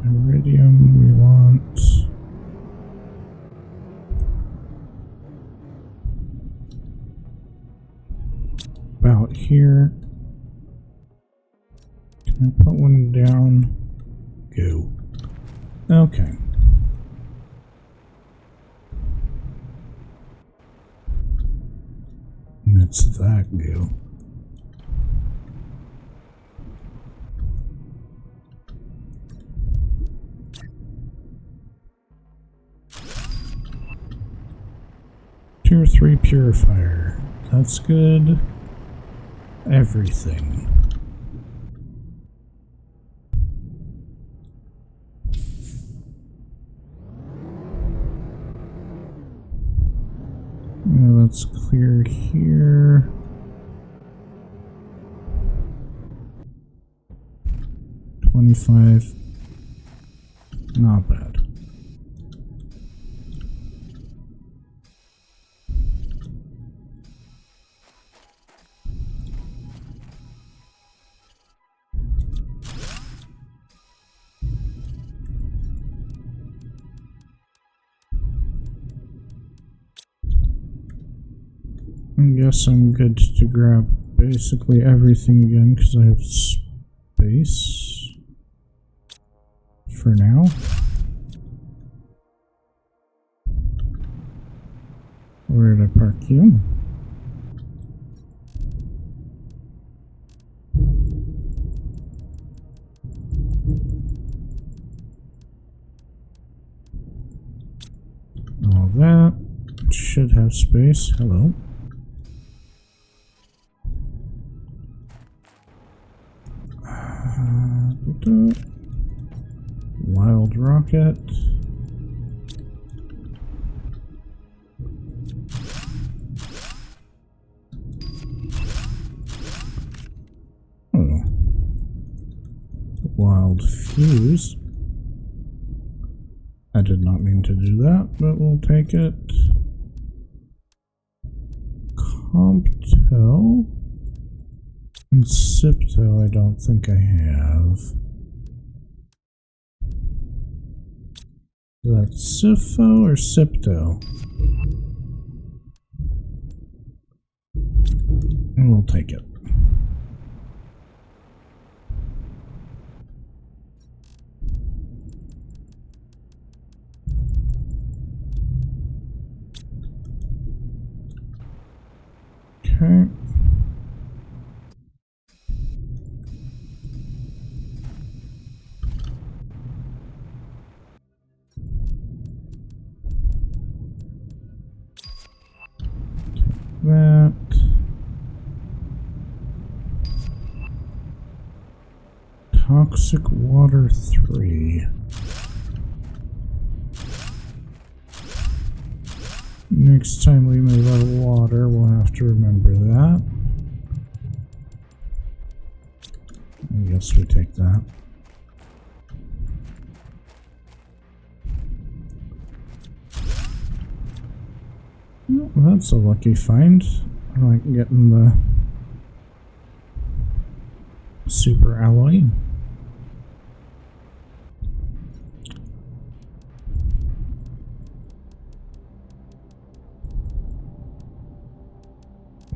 Iridium we want. About here. Can I put one down? Go. Okay. It's that go. Tier 3 purifier. That's good. Everything. Let's clear here. $25. Not bad. I guess I'm good to grab basically everything again because I have space for now. Thank you. All that should have space. Hello. Wild rocket. Oh. Wild fuse. I did not mean to do that, but we'll take it. Compto and Sipto I don't think I have. Is that Sifo or Sipto? And we'll take it. Okay. That. Toxic water 3. Next time we move out of water, we'll have to remember that. I guess we take that. Oh, that's a lucky find. I like getting the super alloy.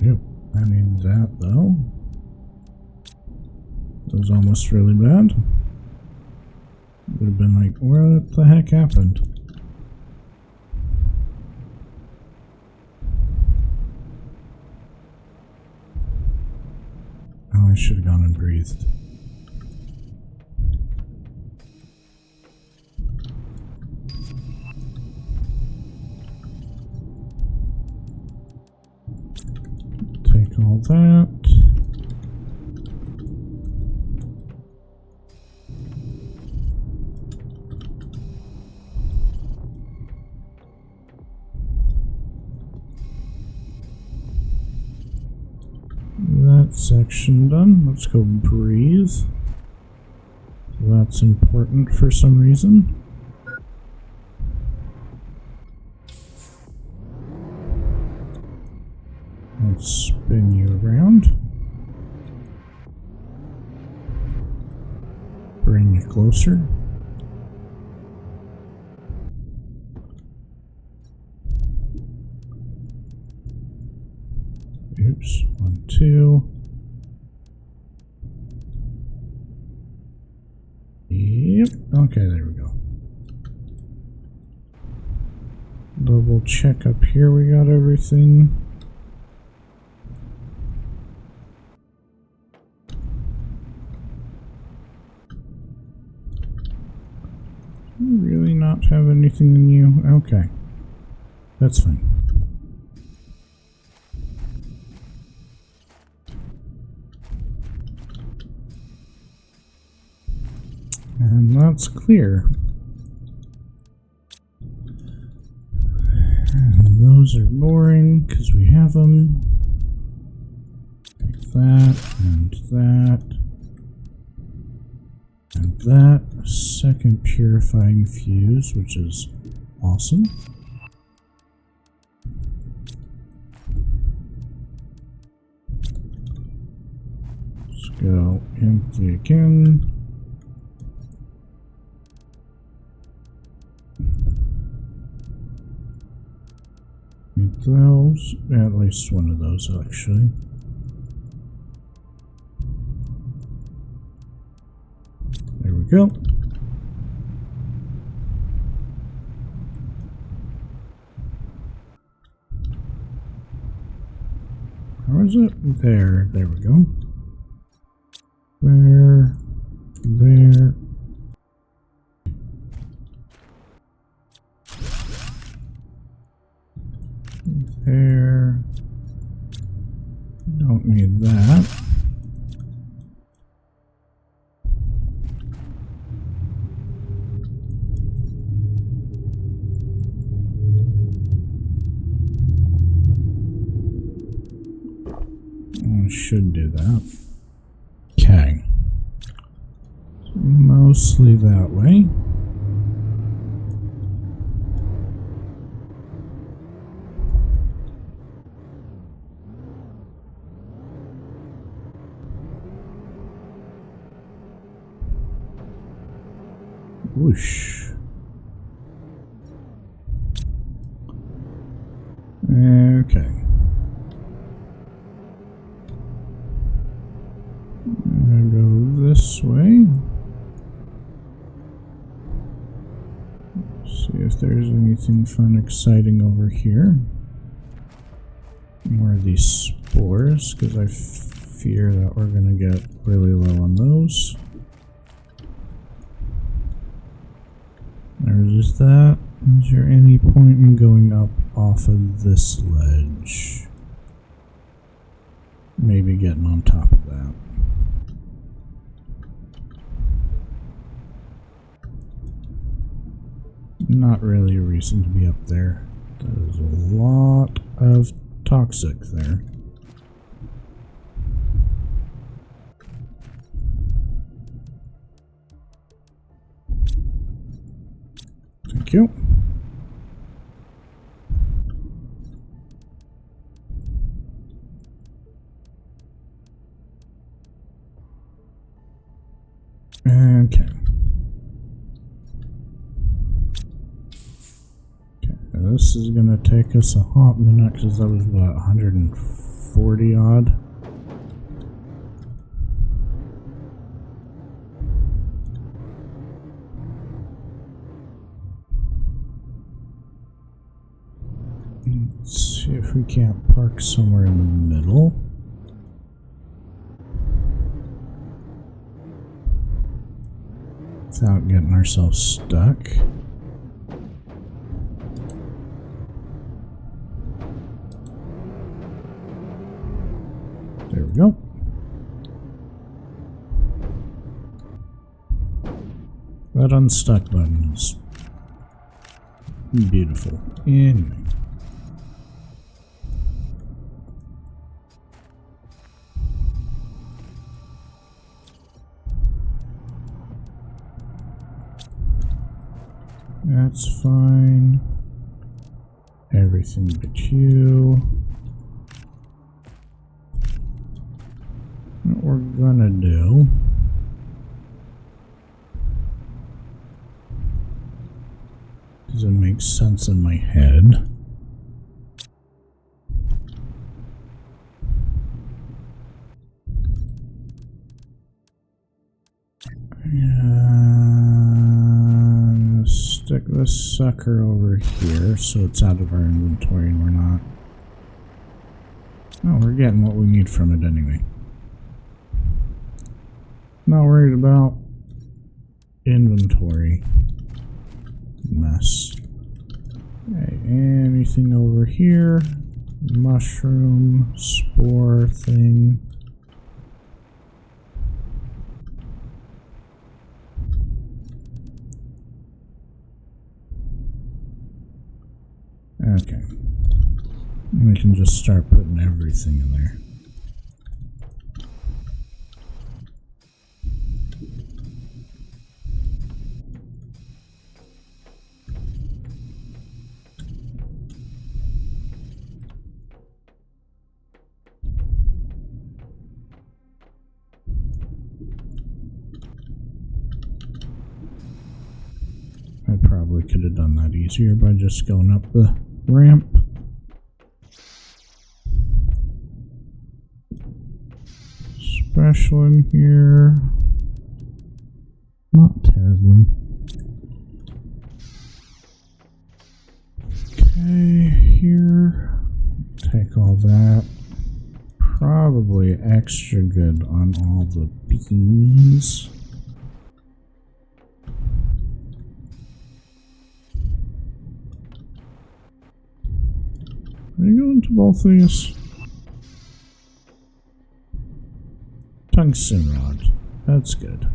Yep, I mean that though was almost really bad. Would have been like, what the heck happened? Oh, I should have gone and breathed. Take all that. That section done. Let's go breathe. That's important for some reason. Let's spin you around. Bring you closer. Oops, 1, 2. Yep, okay, there we go. Double check up here, we got everything. Really not have anything in you? Okay. That's fine. And that's clear. And those are boring because we have them. Take that and that. And that. Second purifying fuse, which is awesome. Let's go empty again. Need those, at least one of those actually. There we go. How is it? There we go. There. There. Don't need that. I should do that. Okay. Mostly that way. Whoosh. Okay. I'm gonna go this way. See if there's anything fun, exciting over here. More of these spores, because I fear that we're gonna get really low on those. There's that. Is there any point in going up off of this ledge? Maybe getting on top of that. Not really a reason to be up there. There's a lot of toxic there. Thank you. Okay. This is gonna take us a hot minute because that was what, 140 odd. Let's see if we can't park somewhere in the middle. Without getting ourselves stuck. There we go. That unstuck button is beautiful. Anyway. That's fine. Everything but you. What we're gonna do does it make sense in my head? Stick this sucker over here so it's out of our inventory and we're not. Oh, we're getting what we need from it anyway. Not worried about inventory mess. Okay, anything over here? Mushroom, spore thing. Okay. We can just start putting everything in there. I probably could have done that easier by just going up the ramp. Special in here. Not terribly. Okay, here. Take all that. probably extra good on all the beans. Are you going to both of these? Tungsten rod. That's good.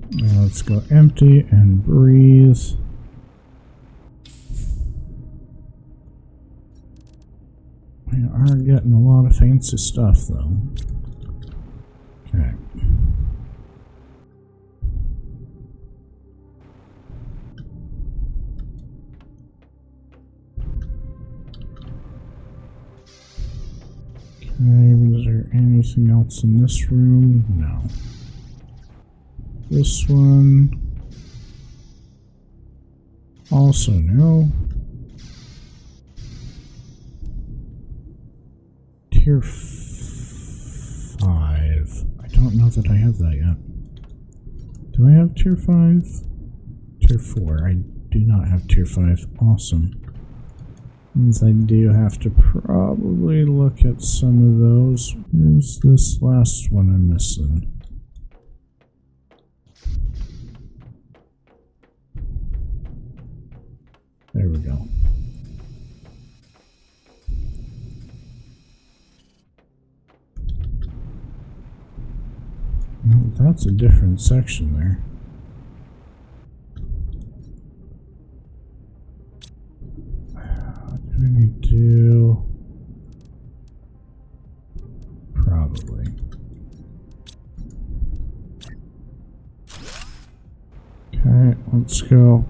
Now let's go empty and breathe. We are getting a lot of fancy stuff though. Okay. Okay, is there anything else in this room? No. This one. Also no. Tier 5. I don't know that I have that yet. Do I have tier 5? Tier 4. I do not have tier 5. Awesome. Means I do have to probably look at some of those. Where's this last one I'm missing? There we go. No, that's a different section there. What do we need to do? Probably. Okay, let's go.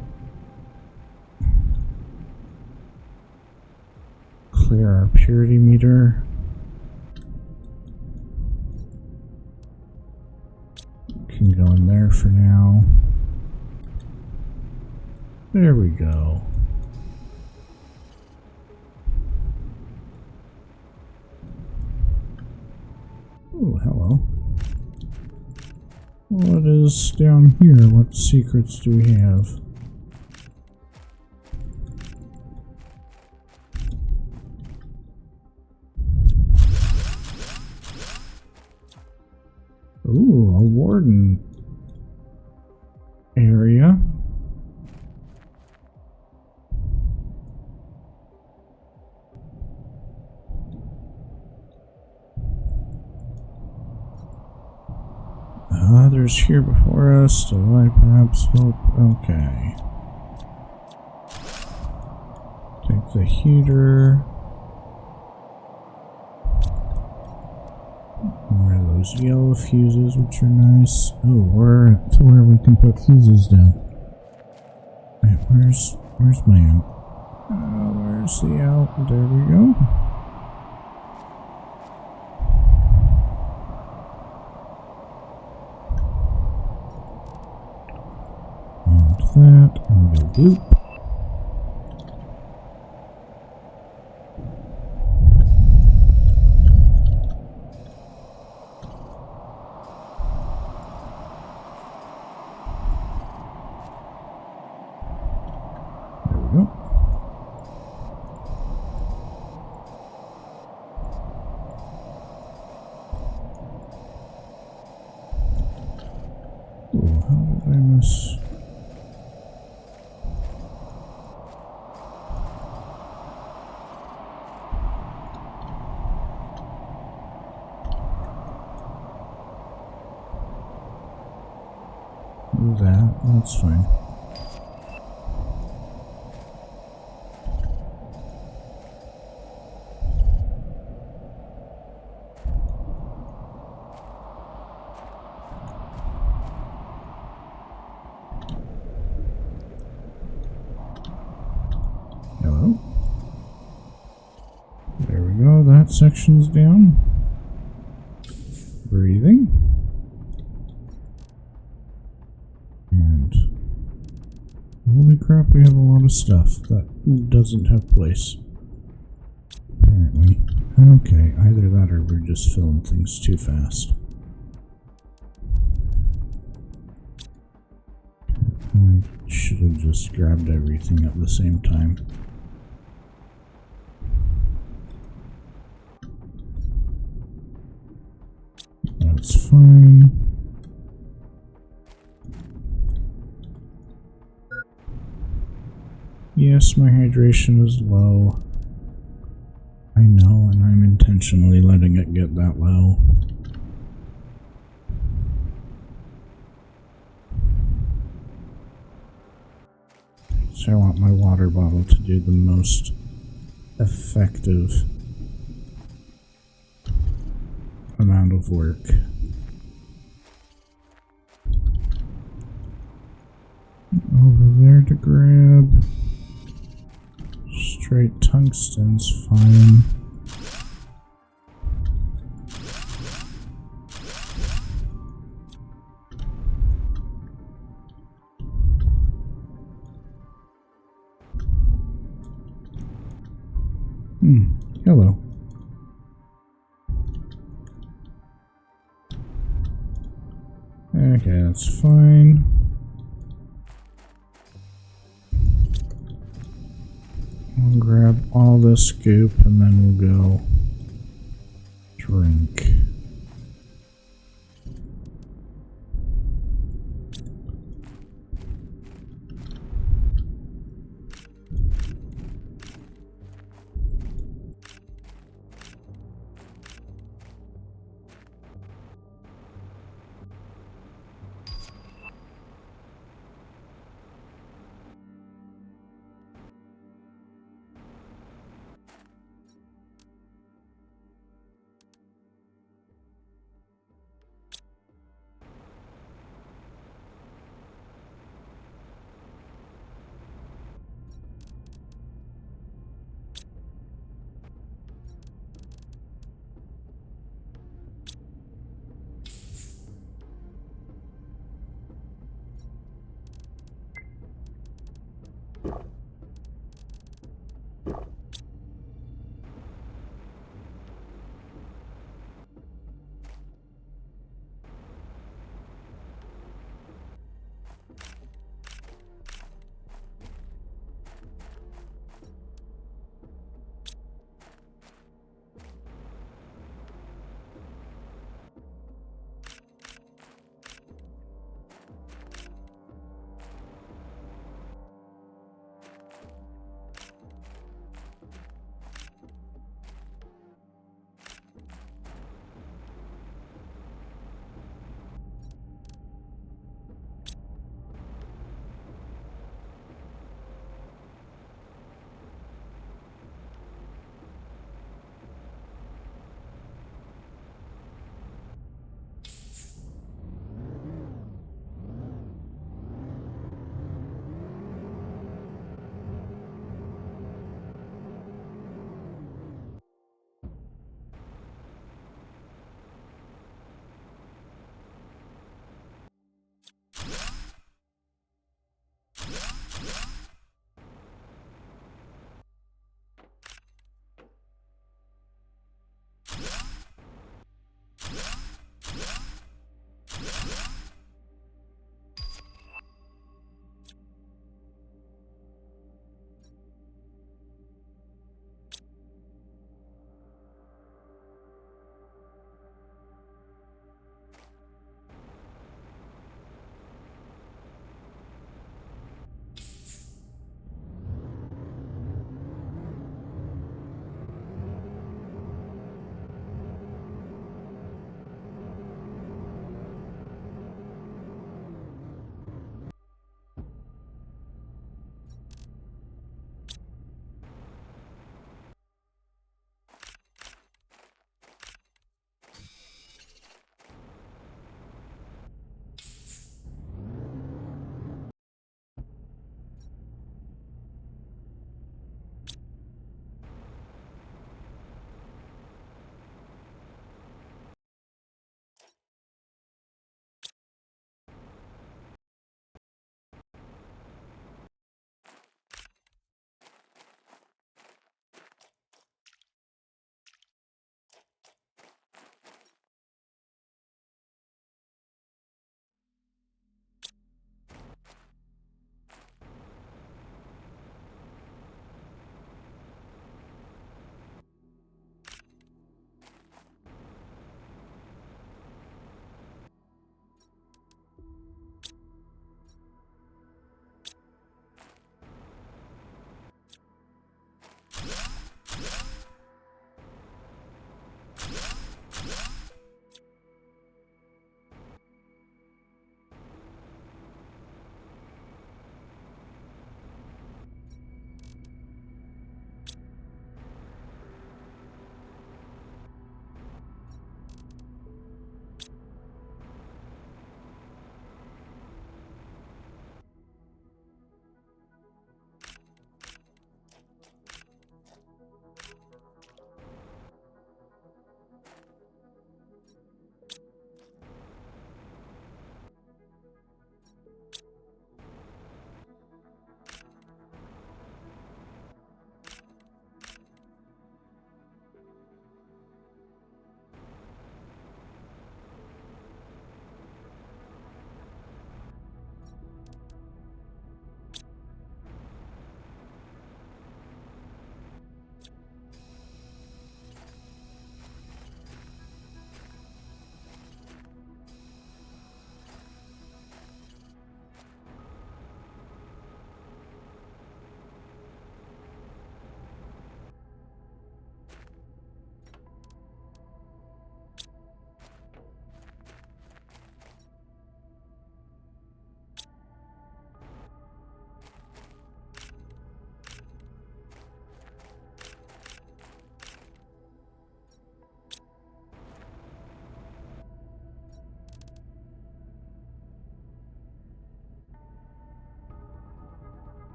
Clear our purity meter. Can go in there for now. There we go. Oh, hello. What is down here? What secrets do we have? Ooh, a warden area. Others here before us. Do I perhaps hope? Okay. Take the heater. Those yellow fuses, which are nice. Oh, we're to where we can put fuses down. Wait, where's my out? Where's the out? There we go. And that, and go bloop. That's fine. Hello. There we go. That section's down. Breathing. And holy crap, we have a lot of stuff that doesn't have place. Apparently. Okay, either that or we're just filling things too fast. I should have just grabbed everything at the same time. That's fine. Yes, my hydration is low. I know, and I'm intentionally letting it get that low. So I want my water bottle to do the most effective amount of work. Over there to grab. Straight tungsten's fine. Hello. Okay, that's fine. I'll grab all this scoop and then we'll go drink.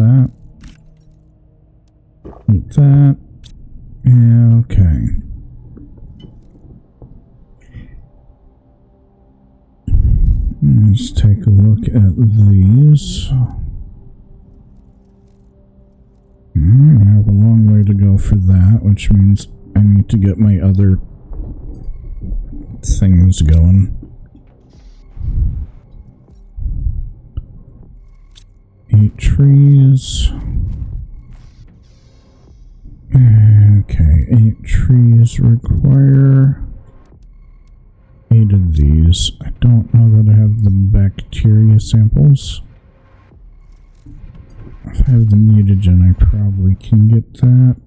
that. Eat that. Yeah, okay. Let's take a look at these. I have a long way to go for that, which means I need to get my other things going. 8 trees. Okay, 8 trees require 8 of these. I don't know that I have the bacteria samples. If I have the mutagen, I probably can get that.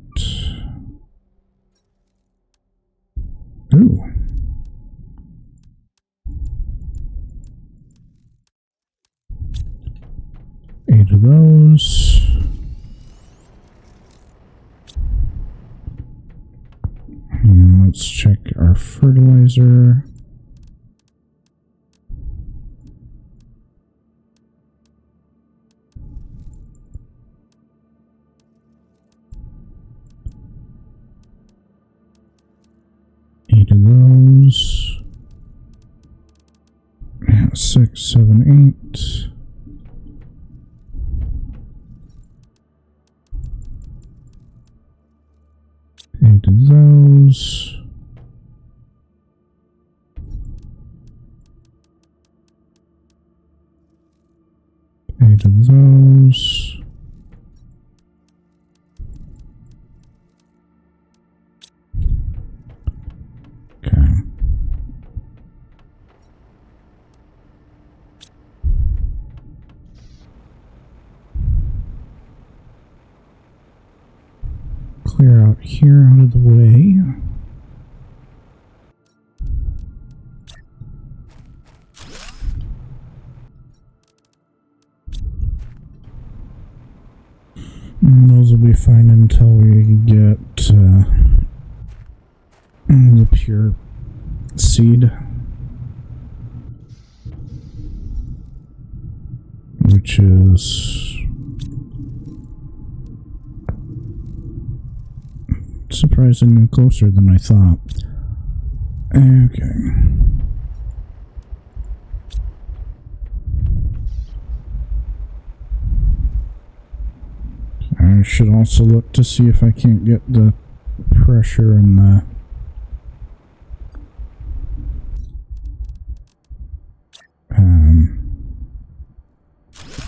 Ooh. Eight of those. And let's check our fertilizer. Eight of those. Yeah, 6, 7, 8. Eight of those. Eight of those. Okay. Clear out here out of the way. And those will be fine until we get the pure seed, which is surprisingly closer than I thought. Okay. I should also look to see if I can't get the pressure and the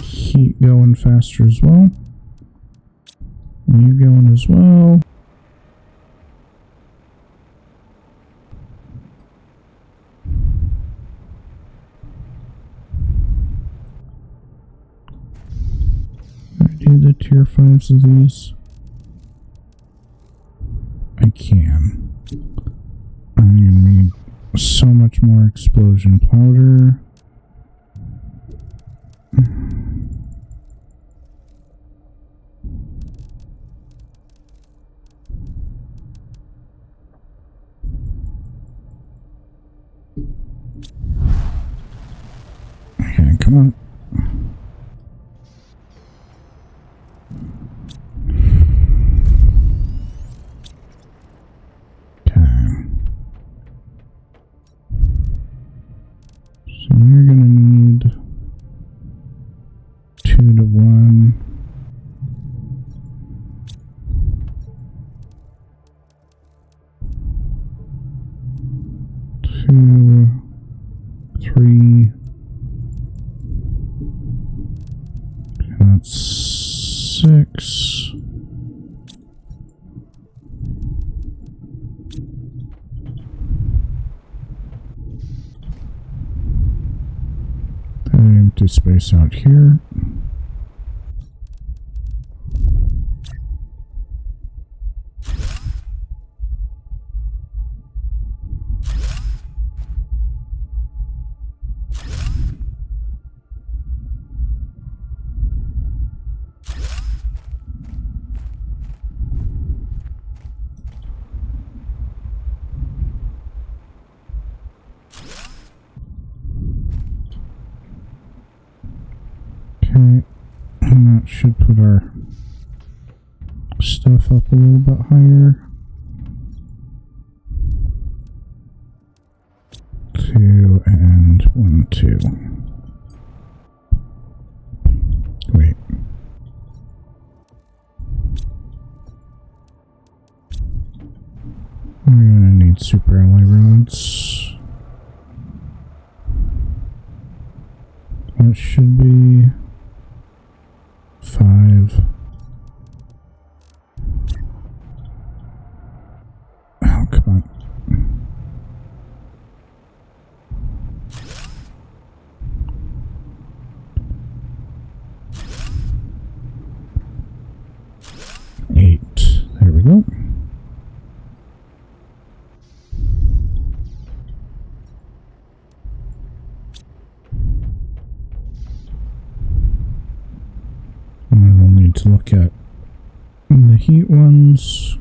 heat going faster as well. You going as well. Do the tier 5s of these? I can. I'm gonna need so much more explosion powder. Okay, come on. So you're gonna need 2 to 1. 2, 3. That's 6. Empty space out here. Okay, and That should put our stuff up a little bit higher. 2 and 1, 2. Wait. I'm gonna need super alloy rods. That should be 5. Oh, come on. There we go. And we'll need to look at the heat ones.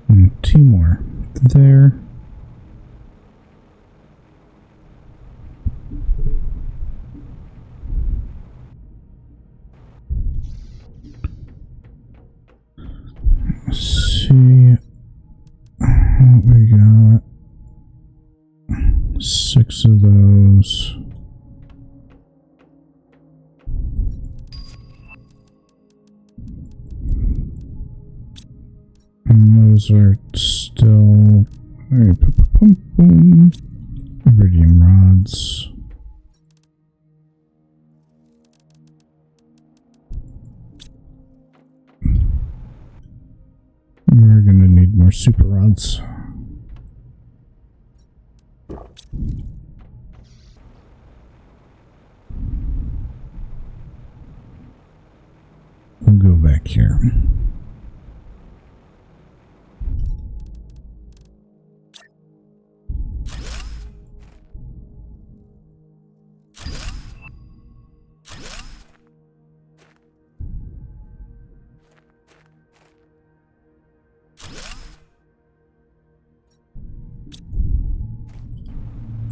And 2 more there. Let's see what we got. 6 of those. And those are still iridium rods. We're gonna need more super rods. We'll go back here.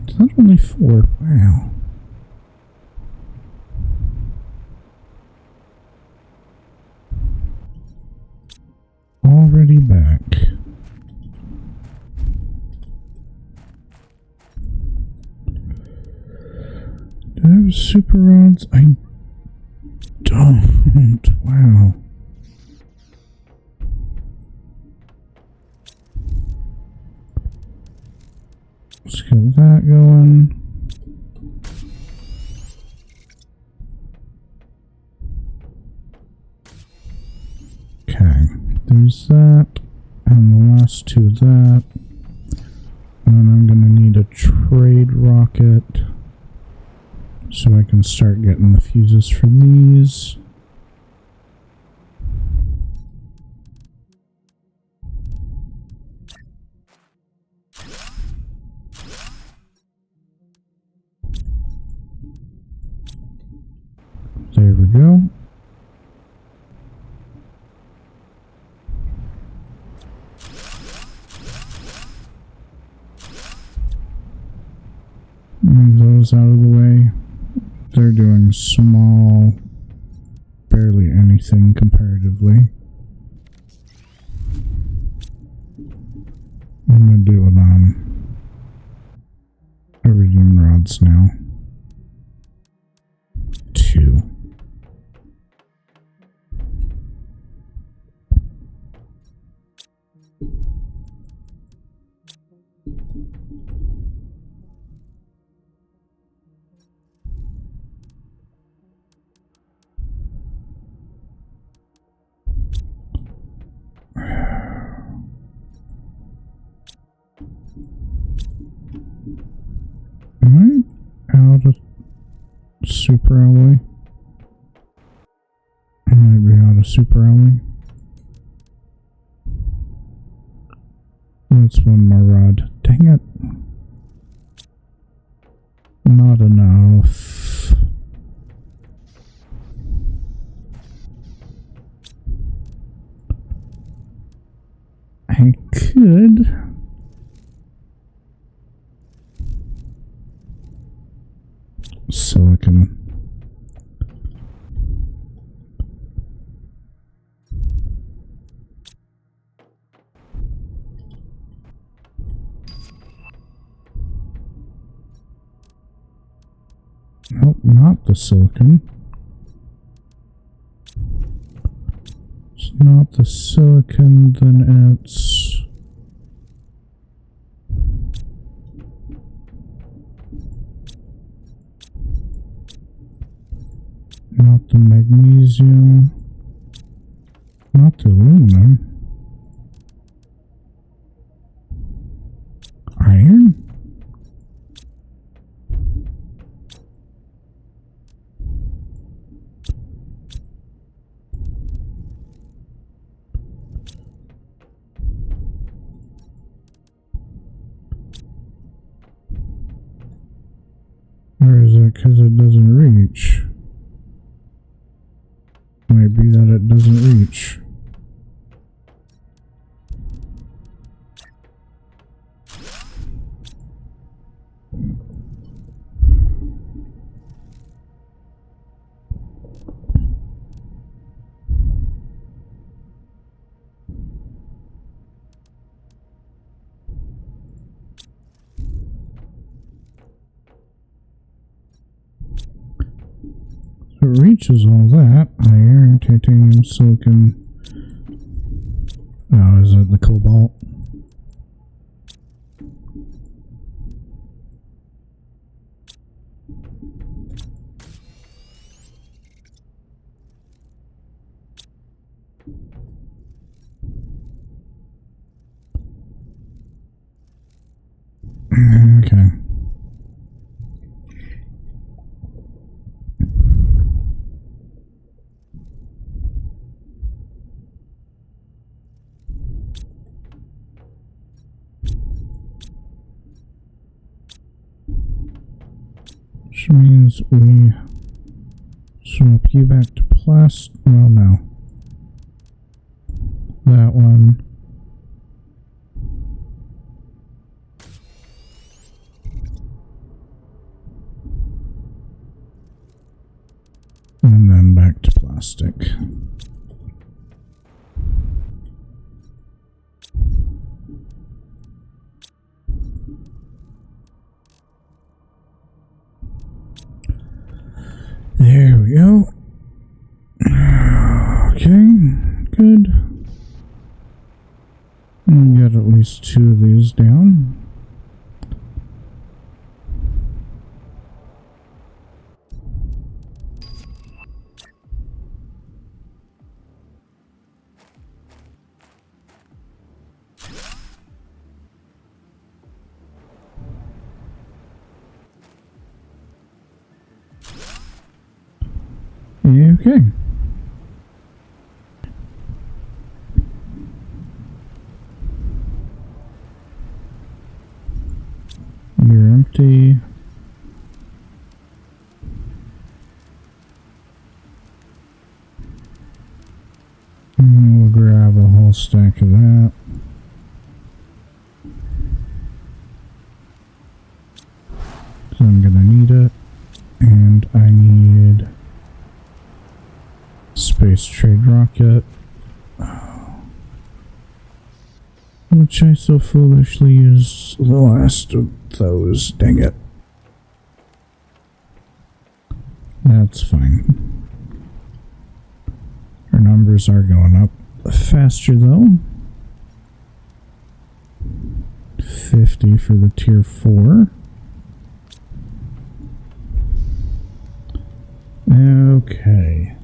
Is that only 4? Wow. Already back. Do I have super rods? I don't. Wow. Let's get that going. Okay, there's that, and the last 2 of that. And then I'm gonna need a trade rocket so I can start getting the fuses for these. There we go. Move those out of the way. They're doing small, barely anything comparatively. I'm gonna do it on iridium rods now. 2. Am I out of super alloy? I might be out of super alloy. That's one more rod. Dang it. Not enough. I could. Silicon. Nope, not the silicon. It's not the silicon, then it's... not the magnesium. Not the aluminum. Iron? Or is it because it doesn't reach? Might be that it doesn't reach. It reaches all that. Iron, titanium, silicon. Oh, is it the cobalt? Okay. Which means we swap you back to plastic. Well, no. That one. And then back to plastic. There we go. Okay, good. We got at least 2 of these down. Okay. You're empty. And we'll grab a whole stack of that. So I'm gonna need it. And I need space trade rocket, which I so foolishly used the last of those. Dang it. That's fine. Our numbers are going up faster though. 50 for the tier 4. Okay.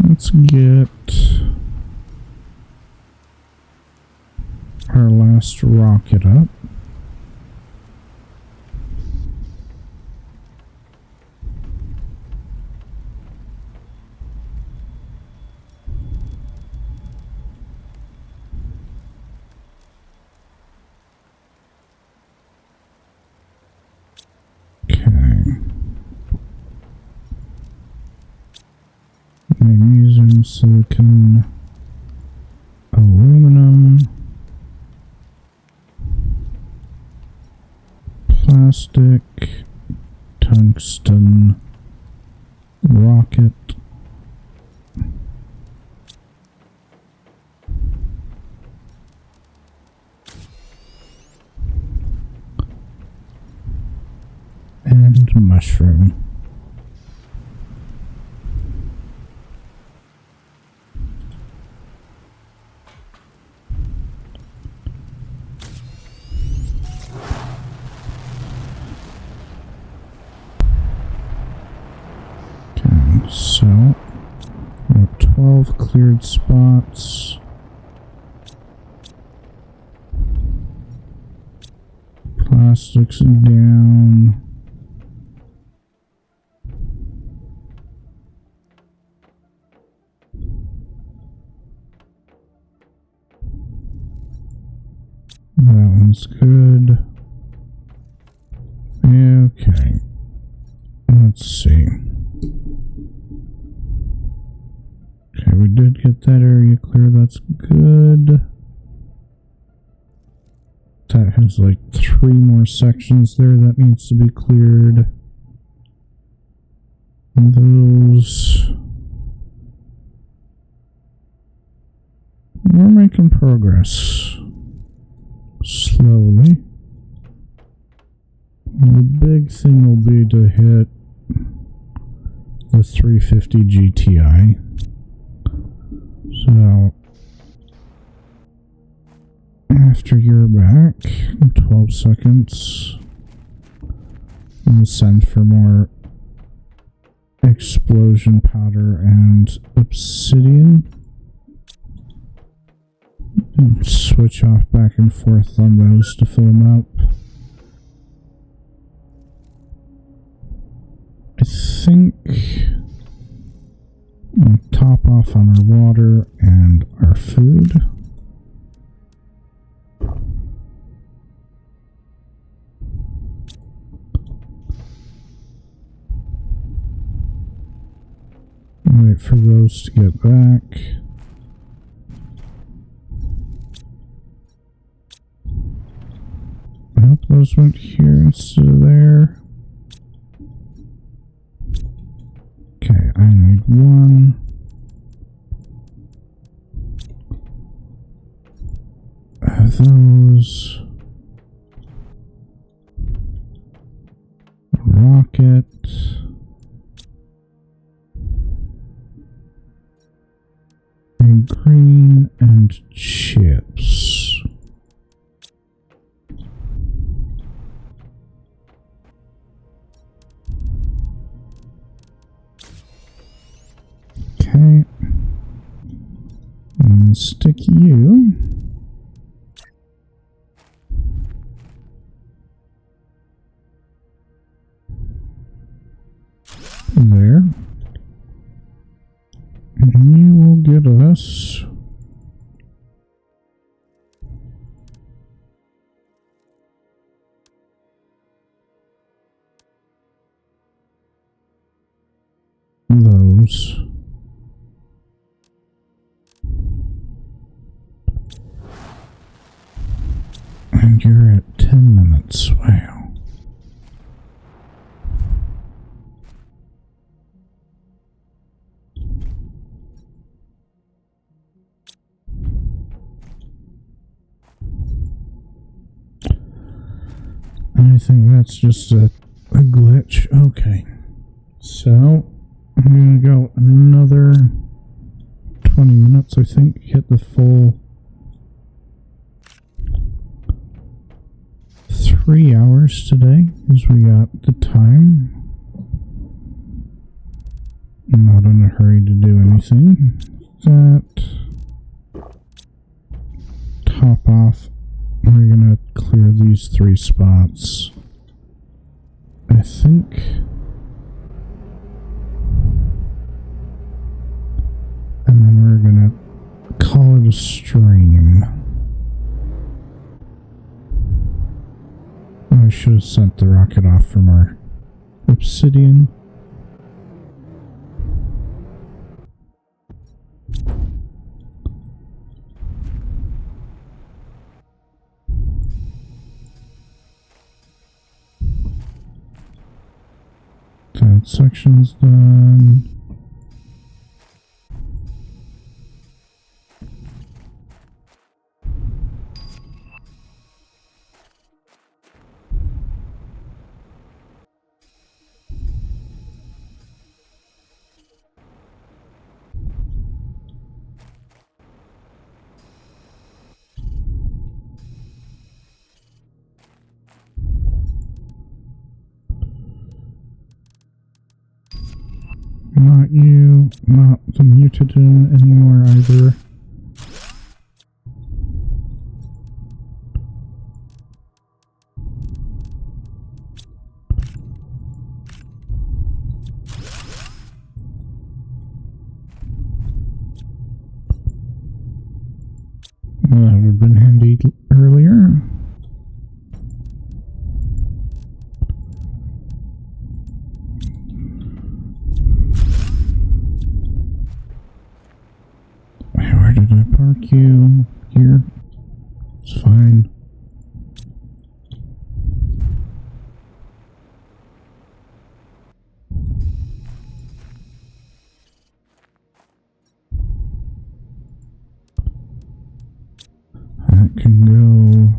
Let's get our last rocket up. silicon, aluminum, plastic, tungsten, rocket, and mushroom. Okay, so we have 12 cleared spots. Plastics down. That one's good. Okay. Let's see. Okay, we did get that area clear. That's good. That has like 3 more sections there that needs to be cleared. And those... We're making progress. Slowly. The big thing will be to hit the 350 GTI. So, after you're back, in 12 seconds, we'll send for more explosion powder and obsidian. And switch off back and forth on those to fill them up. I think we'll top off on our water and our food. Wait for those to get back. I hope those went here instead of there. Okay, I need 1. Those. Rocket. And green and chips. Okay. And stick you. There. And you will get us those. And you're at 10 minutes. Wow. I think that's just a glitch. Okay. So, I'm going to go another 20 minutes, I think. Hit the full 3 hours today, because we got the time. I'm not in a hurry to do anything. That. Top off. We're gonna clear these 3 spots. I think. And then we're gonna call it a stream. I should have sent the rocket off from our obsidian. That section's done. Not you, not the mutagen anymore either. Well, that would have been handy earlier. Where did I park you? Here? It's fine. That can go.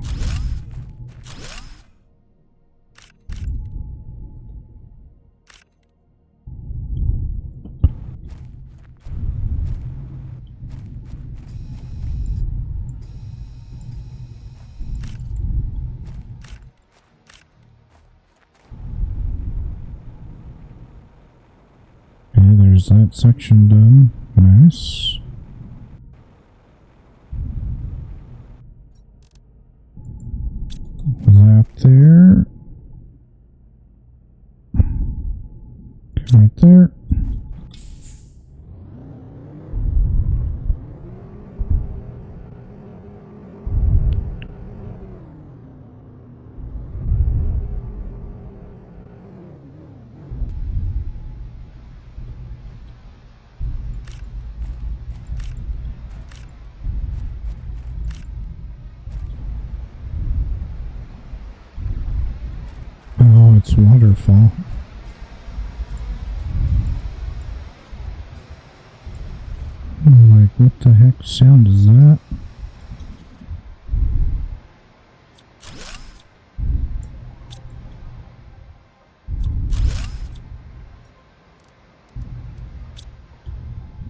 Okay, there's that section done. Nice. That there. Right there. Oh, it's waterfall. Like, what the heck sound is that?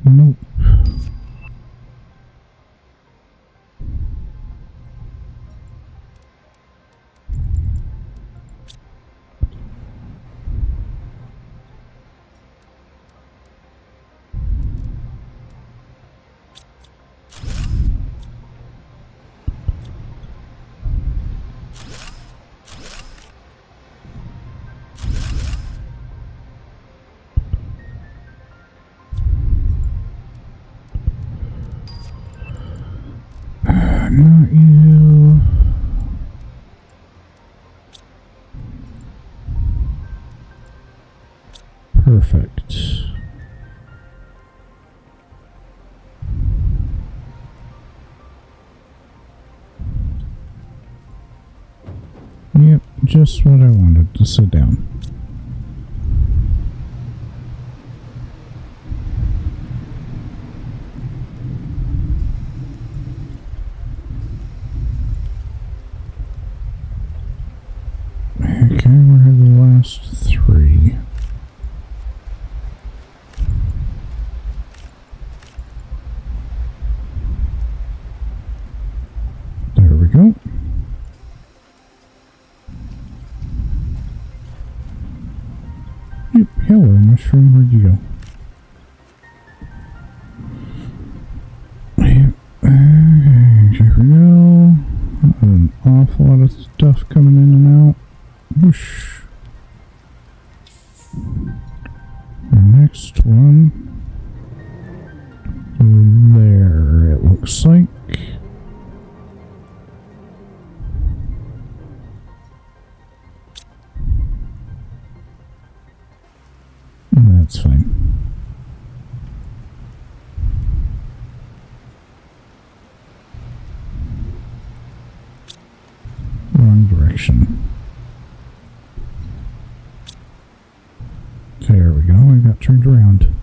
Nope. Not you. Perfect. Yep, just what I wanted to sit down. Okay, where are the last three? There we go. Yep, hello mushroom, where'd you go? Yep, here we go. An awful lot of stuff coming in and out. Whoosh. Our next one. There, it looks like. That's fine. got turned around.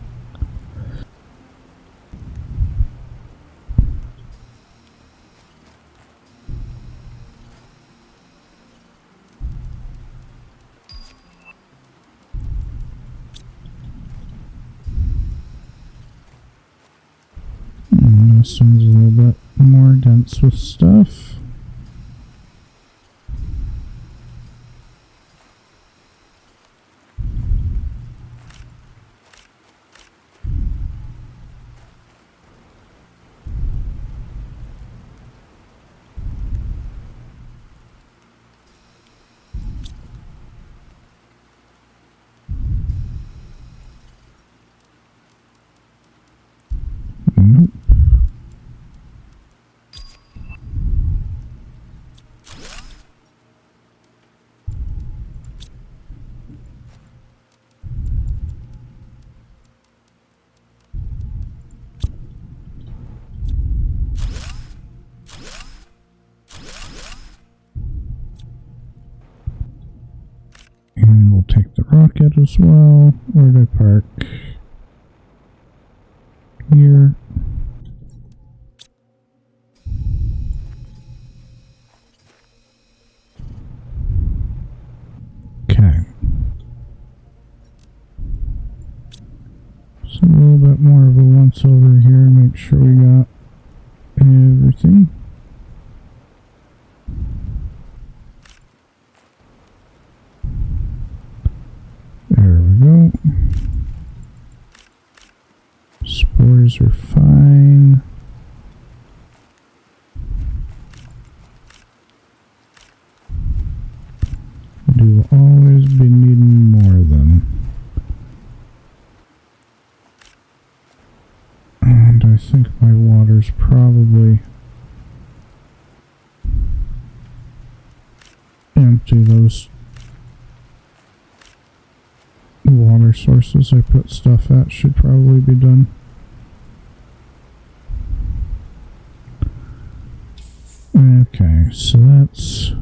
This one's a little bit more dense with stuff. Nope. And we'll take the rocket as well. Where'd I park? Here. Okay. So a little bit more of a once over here, make sure we got everything. There we go. Spores are fine. Do always be needing more of them. And I think my water's probably empty. Those water sources I put stuff at should probably be done. Okay, so that's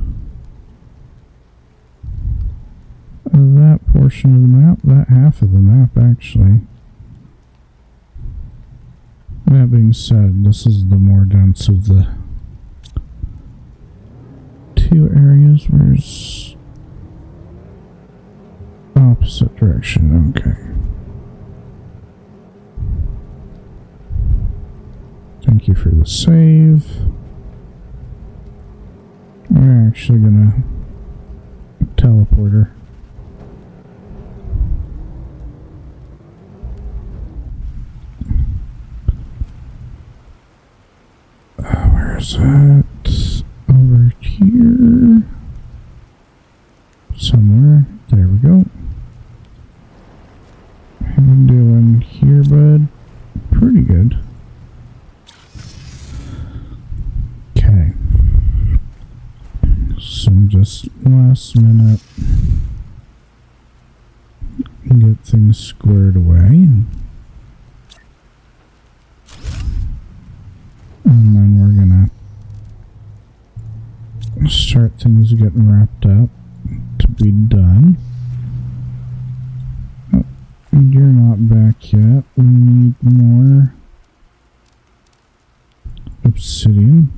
that portion of the map, that half of the map actually. That being said, this is the more dense of the two areas. Where's opposite direction? Okay. Thank you for the save. We're actually gonna teleport her. Where's that? Over here. Somewhere. There we go. How you doing here, bud? Pretty good. Okay. Some just last minute get things squared away. And then we're gonna start things getting wrapped up to be done. Oh, you're not back yet. We need more obsidian.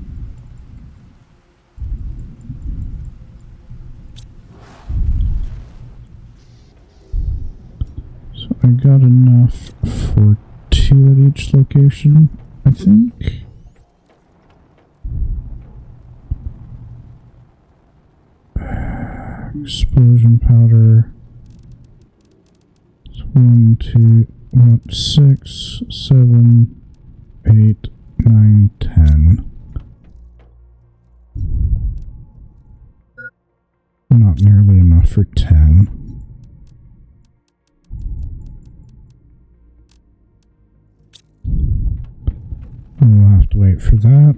So I got enough for 2 at each location, I think. Explosion powder. It's 1, 2, 6, 7, 8, 9, 10. Not nearly enough for 10. We'll have to wait for that.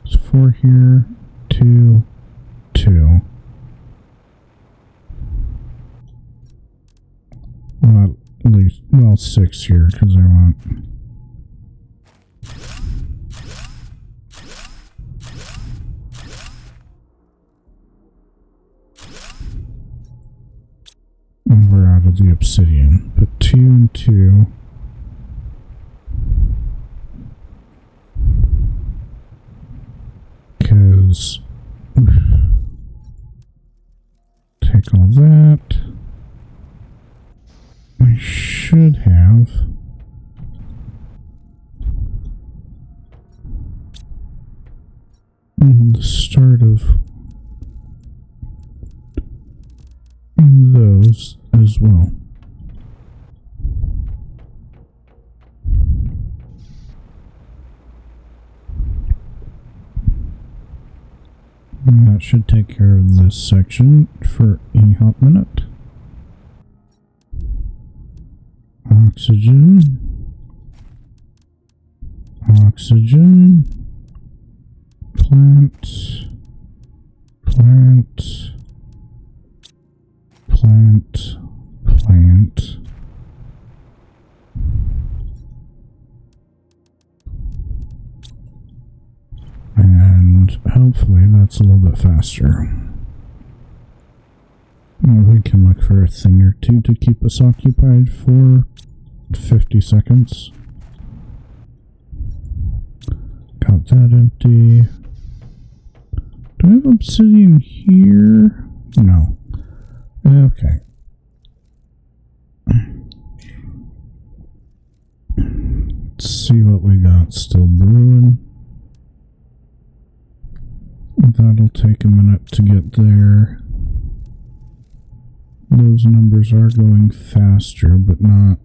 It's 4 here, 2, 2. Well, at least, well, 6 here, because I want the obsidian. Put 2 and 2. Because take all that. I should have the start of those as well. And that should take care of this section for a hot minute. Oxygen. Oxygen. Plant. Plant. Plant. Plant. And hopefully that's a little bit faster. We can look for a thing or two to keep us occupied for 50 seconds. Got that empty. Do I have obsidian here? No. Okay. Let's see what we got still brewing. That'll take a minute to get there. Those numbers are going faster, but not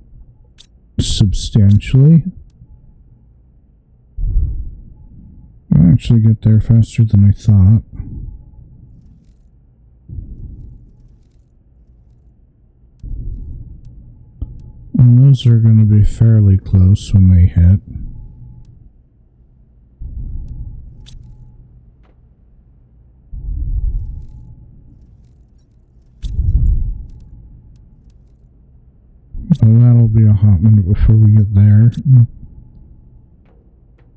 substantially. I actually get there faster than I thought. And those are going to be fairly close when they hit. Well, that'll be a hot minute before we get there.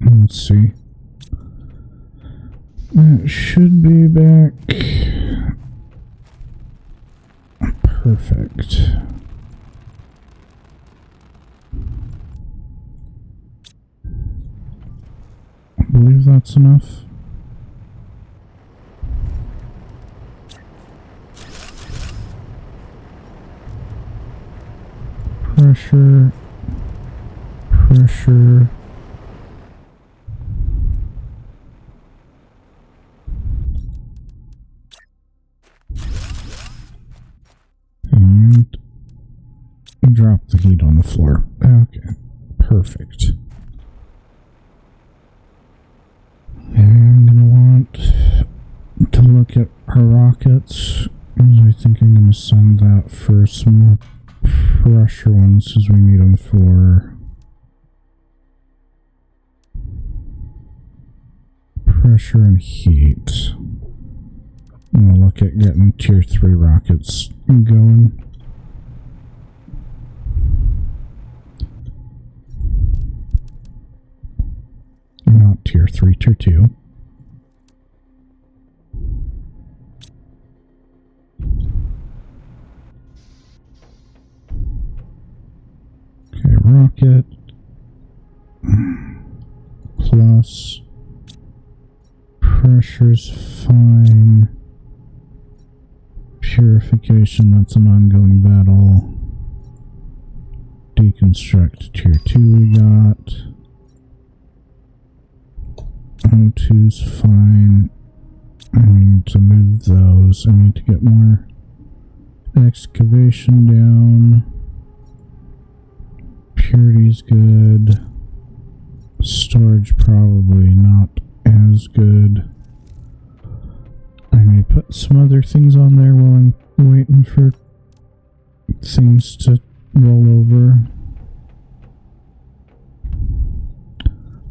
Let's see. That should be back. Perfect. I believe that's enough. Pressure. Pressure. And drop the heat on the floor. Okay, perfect. And I'm gonna want to look at our rockets. I think I'm gonna send that for some more pressure ones because we need them for pressure and heat. I'm gonna look at getting tier 3 rockets going. Not tier 3, tier 2. Okay, rocket plus pressure's fine. Purification, that's an ongoing battle. Deconstruct tier 2 we got. O2's fine. I need to move those. I need to get more excavation down. Purity's good. Storage probably not as good. I may put some other things on there while I'm waiting for things to roll over.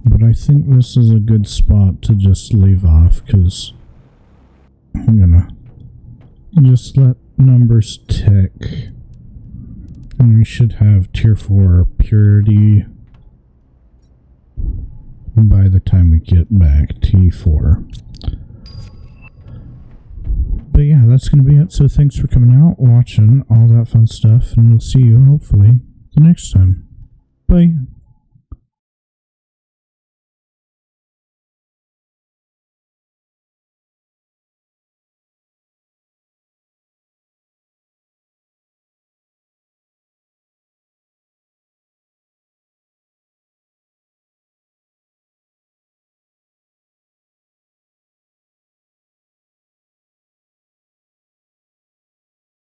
But I think this is a good spot to just leave off because I'm gonna just let numbers tick. And we should have tier 4 purity by the time we get back, T4. But yeah, that's going to be it. So thanks for coming out, watching, all that fun stuff, and we'll see you hopefully the next time.